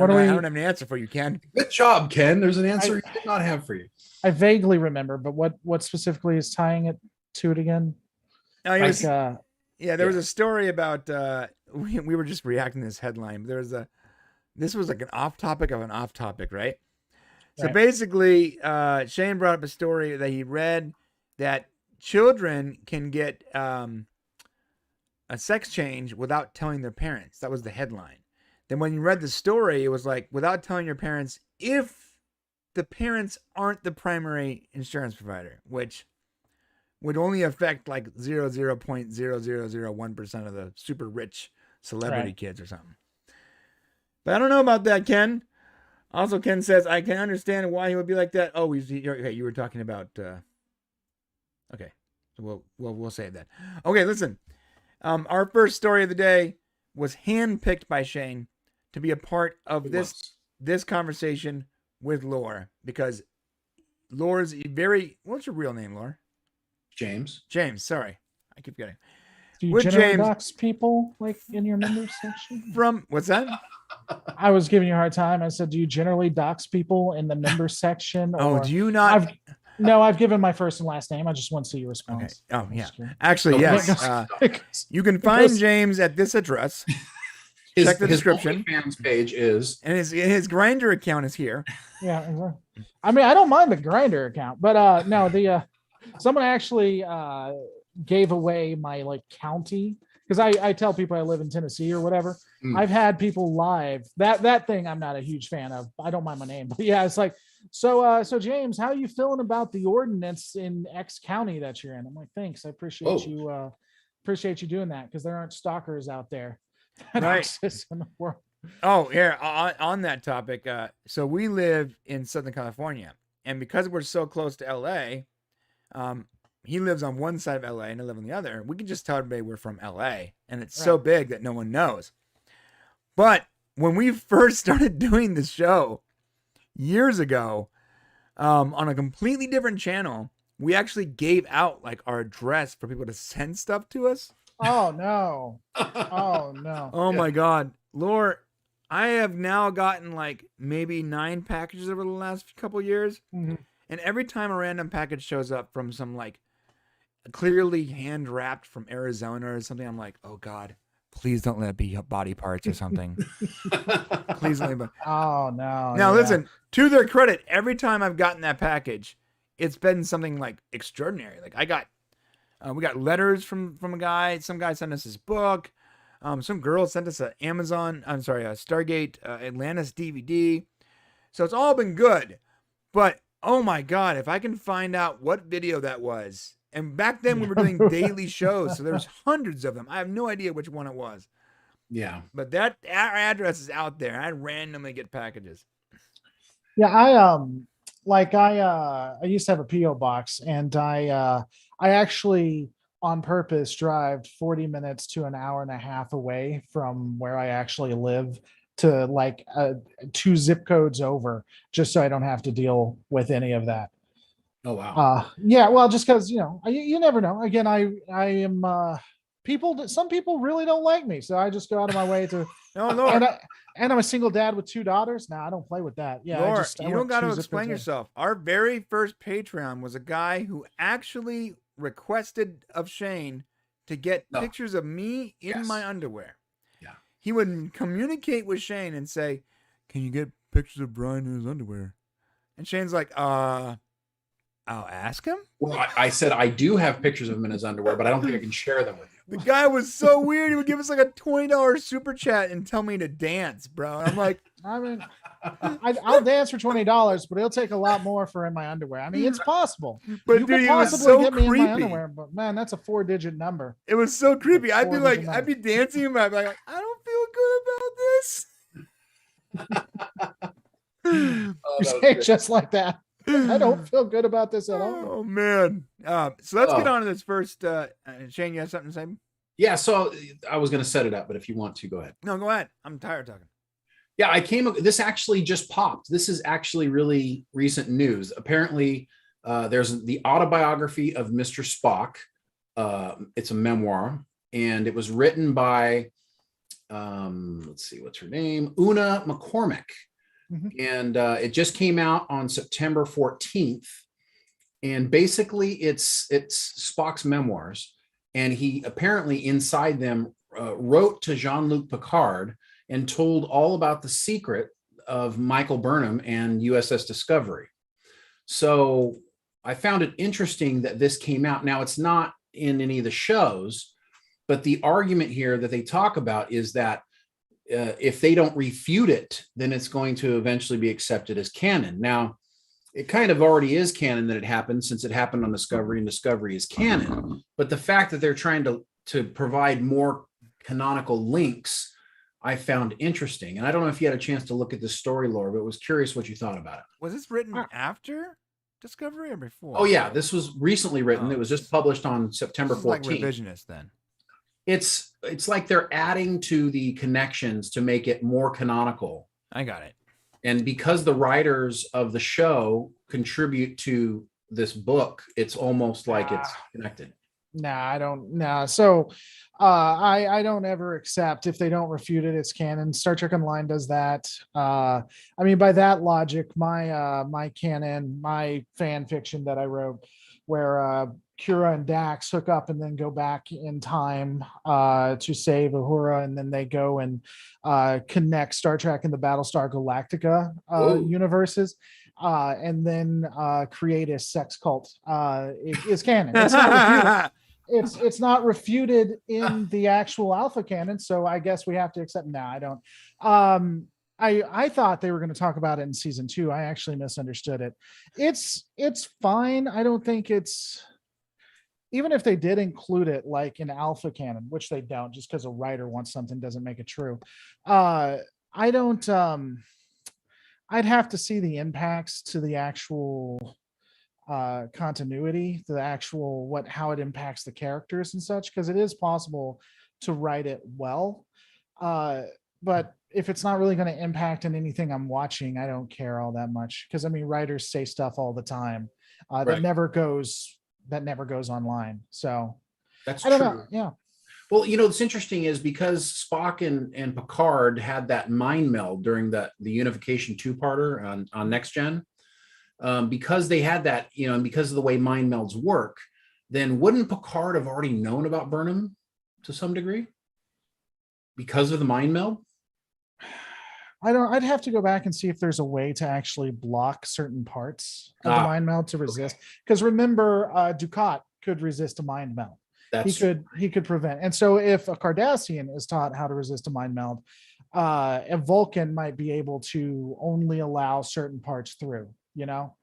What don't do we- have an answer for you, Ken. Good job, Ken. There's an answer he did not have for you. I vaguely remember, but what specifically is tying it to it again? No, Like, there was a story about we were just reacting to this headline. This was like an off topic of an off topic, right? So Right. basically, Shane brought up a story that he read that children can get a sex change without telling their parents. That was the headline. Then when you read the story, it was like, without telling your parents if the parents aren't the primary insurance provider, which would only affect like 0.0001% of the super rich celebrity kids or something. But I don't know about that, Ken. Also, Ken says, I can understand why he would be like that. Oh, you were talking about... Okay, so we'll save that. Okay, listen. Our first story of the day was handpicked by Shane to be a part of this conversation with Lore, because Lore's what's your real name, Lore? James, sorry. I keep getting. do you with generally James- dox people like in your members section? From, what's that? I was giving you a hard time. I said, do you generally dox people in the members section? Oh, or- do you not? I've given my first and last name. I just want to see your response. Okay. Oh, I'm yeah. just kidding. Actually, yes. You can find James at this address. Check the description. His OnlyFans page is, And his Grinder account is here. Yeah, exactly. I mean, I don't mind the Grinder account, but no, someone actually gave away my like county because I tell people I live in Tennessee or whatever. I've had people live that thing I'm not a huge fan of. I don't mind my name, but yeah, it's like, so James, how are you feeling about the ordinance in X county that you're in? I'm like, thanks, I appreciate you doing that, because there aren't stalkers out there that Right. exist in the world. Oh, here on that topic. So we live in Southern California, and because we're so close to LA, he lives on one side of LA and I live on the other. We can just tell everybody we're from LA, and it's so big that no one knows. But when we first started doing the show years ago, on a completely different channel, we actually gave out like our address for people to send stuff to us. Oh no! Oh no! Oh my God, Lore, I have now gotten like maybe 9 packages over the last couple years, and every time a random package shows up from some like clearly hand wrapped from Arizona or something, I'm like, oh God, please don't let it be body parts or something. Please don't let it be. Oh no! Now listen, to their credit, every time I've gotten that package, it's been something like extraordinary. Like we got letters from a guy. Some guy sent us his book. Some girl sent us a Stargate Atlantis DVD. So it's all been good. But oh my God, if I can find out what video that was. And back then we were doing daily shows, so there's hundreds of them. I have no idea which one it was. Yeah. But our address is out there. I randomly get packages. Yeah, I used to have a PO box, and I actually on purpose drive 40 minutes to an hour and a half away from where I actually live to like 2 zip codes over, just so I don't have to deal with any of that. Oh wow. Yeah, well, just because you never know. Again, I am some people really don't like me, so I just go out of my way to. No, Lord. And I'm a single dad with 2 daughters. Nah, I don't play with that. Yeah, Lord, I you went don't got to 2 zip explain codes yourself. Our very first Patreon was a guy who actually requested of Shane to get pictures of me in my underwear. Yeah. He would communicate with Shane and say, "Can you get pictures of Brian in his underwear?" And Shane's like, I'll ask him. Well, I said I do have pictures of him in his underwear, but I don't think I can share them with you. The guy was so weird. He would give us like a $20 super chat and tell me to dance, bro. And I'm like, I mean, I'll dance for $20, but it'll take a lot more for in my underwear. I mean, it's possible. But you dude, could it was possibly so get me in creepy. my underwear, but man, that's a 4-digit number. It was so creepy. I'd be 4-digit like, I'd be dancing, and I'd be like, I don't feel good about this. You say it just like that. I don't feel good about this at all. Oh man. So let's get on to this first. Shane, you have something to say? Yeah, so I was going to set it up, but if you want to, go ahead. No, go ahead. I'm tired of talking. Yeah, this actually just popped. This is actually really recent news. Apparently, there's the Autobiography of Mr. Spock. It's a memoir, and it was written by, let's see, what's her name? Una McCormick. And it just came out on September 14th. And basically it's Spock's memoirs. And he apparently inside them wrote to Jean-Luc Picard and told all about the secret of Michael Burnham and USS Discovery. So I found it interesting that this came out. Now, it's not in any of the shows, but the argument here that they talk about is that if they don't refute it, then it's going to eventually be accepted as canon. Now, it kind of already is canon that it happened, since it happened on Discovery, and Discovery is canon. But the fact that they're trying to provide more canonical links, I found interesting. And I don't know if you had a chance to look at this story, Lore, but was curious what you thought about it. Was this written after Discovery or before? Oh yeah, this was recently written. It was just published on September 14th. Like revisionist then. It's like they're adding to the connections to make it more canonical. I got it. And because the writers of the show contribute to this book, it's almost like it's connected. I don't. So I don't ever accept if they don't refute it, it's canon. Star Trek Online does that. I mean, by that logic, my canon, my fan fiction that I wrote, where Kira and Dax hook up and then go back in time to save Uhura, and then they go and connect Star Trek and the Battlestar Galactica universes, and then create a sex cult. It's canon. It's not refuted. it's not refuted in the actual alpha canon, so I guess we have to accept. No, I don't. I thought they were going to talk about it in season 2. I actually misunderstood it. It's fine. I don't think it's, even if they did include it like in alpha canon, which they don't, just because a writer wants something doesn't make it true. I don't. I'd have to see the impacts to the actual continuity, the actual how it impacts the characters and such, because it is possible to write it well, but if it's not really going to impact in anything I'm watching, I don't care all that much, because I mean, writers say stuff all the time that Right. never goes online, so That's I don't true. know. Yeah. Well, you know, what's interesting is because Spock and Picard had that mind meld during the Unification 2-parter on Next Gen, because they had that, you know, and because of the way mind melds work, then wouldn't Picard have already known about Burnham to some degree because of the mind meld? I'd have to go back and see if there's a way to actually block certain parts of the mind meld to resist. Because remember, Dukat could resist a mind meld. He could prevent. And so if a Cardassian is taught how to resist a mind meld, a Vulcan might be able to only allow certain parts through, you know?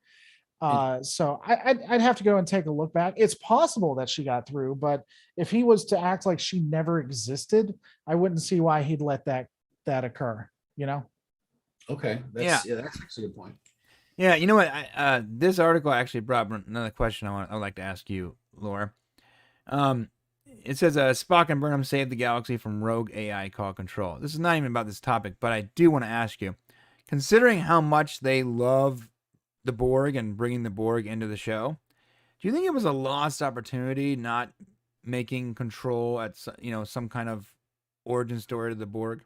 So I'd have to go and take a look back. It's possible that she got through, but if he was to act like she never existed, I wouldn't see why he'd let that occur, you know? Okay. That's actually a good point. Yeah, you know what? This article actually brought up another question I'd like to ask you, Laura. It says Spock and Burnham saved the galaxy from rogue AI called Control. This is not even about this topic, but I do want to ask you, considering how much they love the Borg and bringing the Borg into the show, do you think it was a lost opportunity not making Control at some kind of origin story to the Borg?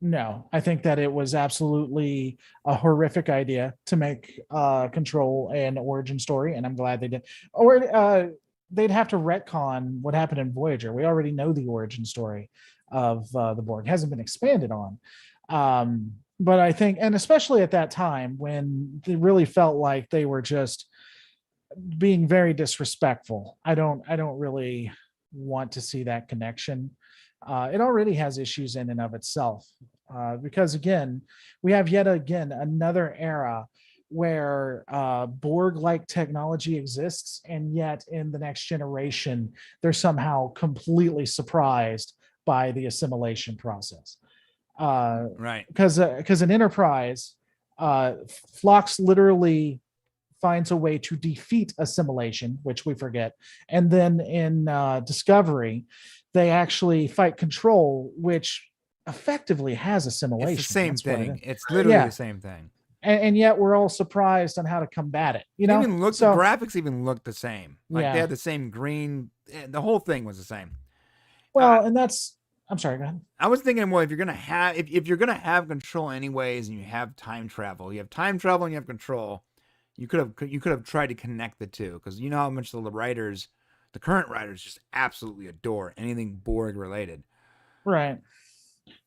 No, I think that it was absolutely a horrific idea to make Control an origin story, and I'm glad they did. Or they'd have to retcon what happened in Voyager. We already know the origin story of the Borg. It hasn't been expanded on. But I think, and especially at that time when they really felt like they were just being very disrespectful, I don't really want to see that connection. It already has issues in and of itself, because again, we have yet again another era where Borg-like technology exists, and yet in the Next Generation, they're somehow completely surprised by the assimilation process. Right. Because in Enterprise, Phlox literally finds a way to defeat assimilation, which we forget, and then in Discovery, they actually fight Control, which effectively has assimilation. It's the same That's what thing. It's literally the same thing. And yet we're all surprised on how to combat it. You know, the graphics even looked the same. Like they had the same green. The whole thing was the same. Well, and that's. I'm sorry. Go ahead. I was thinking, well, if you're gonna have Control anyways, and you have time travel and you have Control, you could have tried to connect the two, because you know how much the current writers just absolutely adore anything Borg related. Right.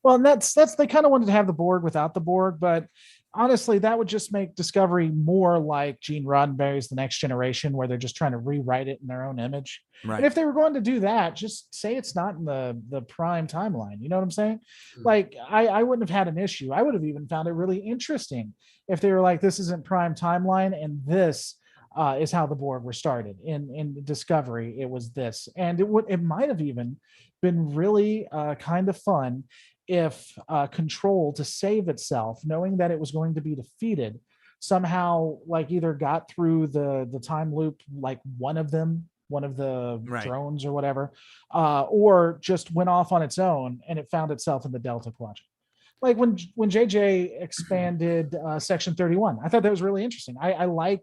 Well, and that's they kind of wanted to have the Borg without the Borg, but honestly, that would just make Discovery more like Gene Roddenberry's The Next Generation, where they're just trying to rewrite it in their own image. Right. And if they were going to do that, just say it's not in the prime timeline. You know what I'm saying? Like, I wouldn't have had an issue. I would have even found it really interesting if they were like, this isn't prime timeline, and this is how the Borg were started. In Discovery, it was this. And it might have even been really kind of fun if Control, to save itself, knowing that it was going to be defeated, somehow like either got through the time loop, like one of the drones or whatever, or just went off on its own and it found itself in the Delta Quadrant. Like when JJ expanded Section 31, I thought that was really interesting. I like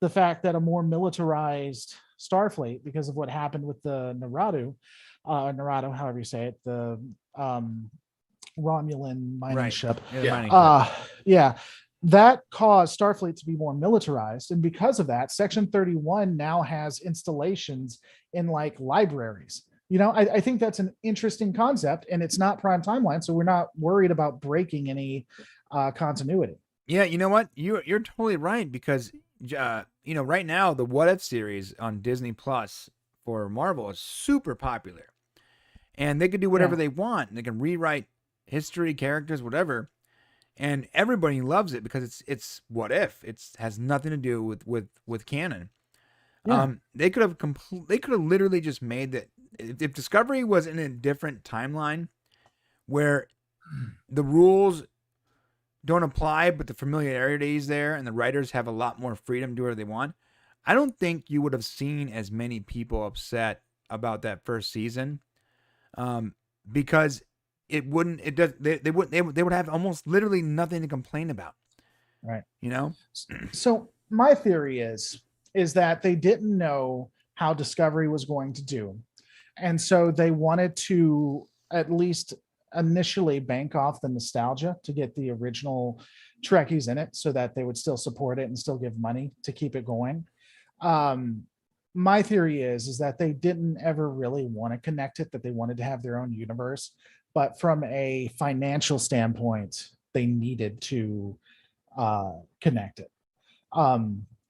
the fact that a more militarized Starfleet, because of what happened with the Naradu, however you say it, the Romulan mining ship. That caused Starfleet to be more militarized, and because of that, Section 31 now has installations in like libraries. You know, I think that's an interesting concept, and it's not prime timeline, so we're not worried about breaking any continuity. Yeah, you know what? You're totally right, because right now the What If series on Disney Plus for Marvel is super popular, and they could do whatever Yeah. they want. They can rewrite history, characters, whatever, and everybody loves it because it's what if. It has nothing to do with canon. Yeah. They could have literally just made that. If Discovery was in a different timeline where the rules don't apply, but the familiarity is there and the writers have a lot more freedom to do whatever they want, I don't think you would have seen as many people upset about that first season, because they would have almost literally nothing to complain about. Right. You know? So my theory is that they didn't know how Discovery was going to do. And so they wanted to at least initially bank off the nostalgia to get the original Trekkies in it so that they would still support it and still give money to keep it going. My theory is that they didn't ever really want to connect it, that they wanted to have their own universe, but from a financial standpoint, they needed to connect it.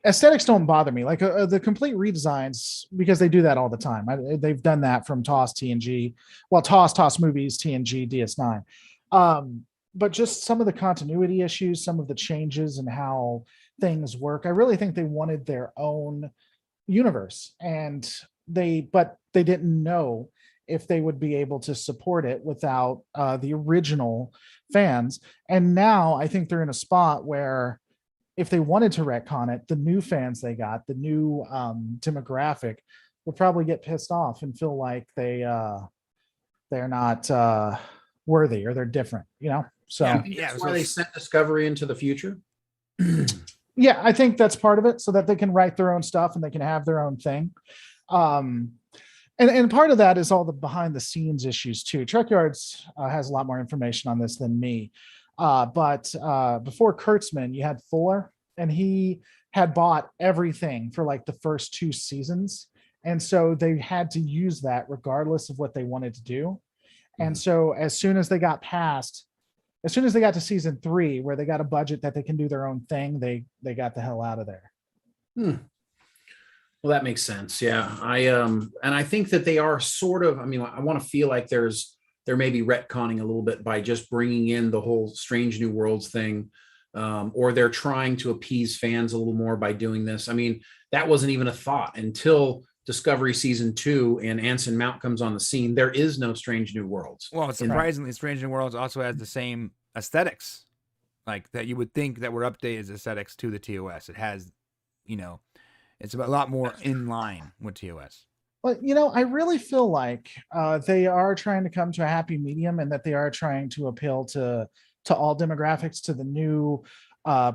Aesthetics don't bother me, like the complete redesigns, because they do that all the time. They've done that from TOS, TNG, well, TOS movies, TNG, DS9. But just some of the continuity issues, some of the changes and how things work, I really think they wanted their own universe, but they didn't know if they would be able to support it without the original fans. And now I think they're in a spot where if they wanted to retcon it, the new fans they got, the new demographic, would probably get pissed off and feel like they're not worthy or they're different, you know? So That's why they sent Discovery into the future. yeah, I think that's part of it, so that they can write their own stuff and they can have their own thing. And part of that is all the behind the scenes issues too. Trek Yards has a lot more information on this than me. But before Kurtzman, you had Fuller, and he had bought everything for like the first 2 seasons. And so they had to use that regardless of what they wanted to do. And so as soon as they got to season 3, where they got a budget that they can do their own thing, they got the hell out of there. Well, that makes sense. Yeah. I think that they are sort of, I want to feel like they're maybe retconning a little bit by just bringing in the whole Strange New Worlds thing, or they're trying to appease fans a little more by doing this. I mean, that wasn't even a thought until Discovery season 2 and Anson Mount comes on the scene. There is no Strange New Worlds. Well, surprisingly, Strange New Worlds also has the same aesthetics, like that you would think that were updated aesthetics to the TOS. It has, it's a lot more in line with TOS. But, I really feel like they are trying to come to a happy medium, and that they are trying to appeal to all demographics, to the new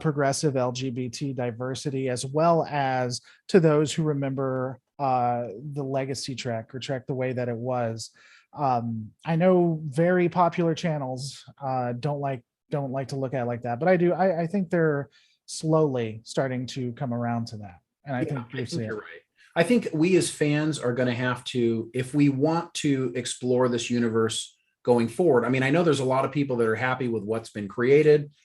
progressive LGBT diversity, as well as to those who remember the legacy Trek, or Trek the way that it was. I know very popular channels don't like to look at it like that, but I do. I think they're slowly starting to come around to that. And I think you're right. I think we as fans are going to have to, if we want to explore this universe going forward. I mean, I know there's a lot of people that are happy with what's been created.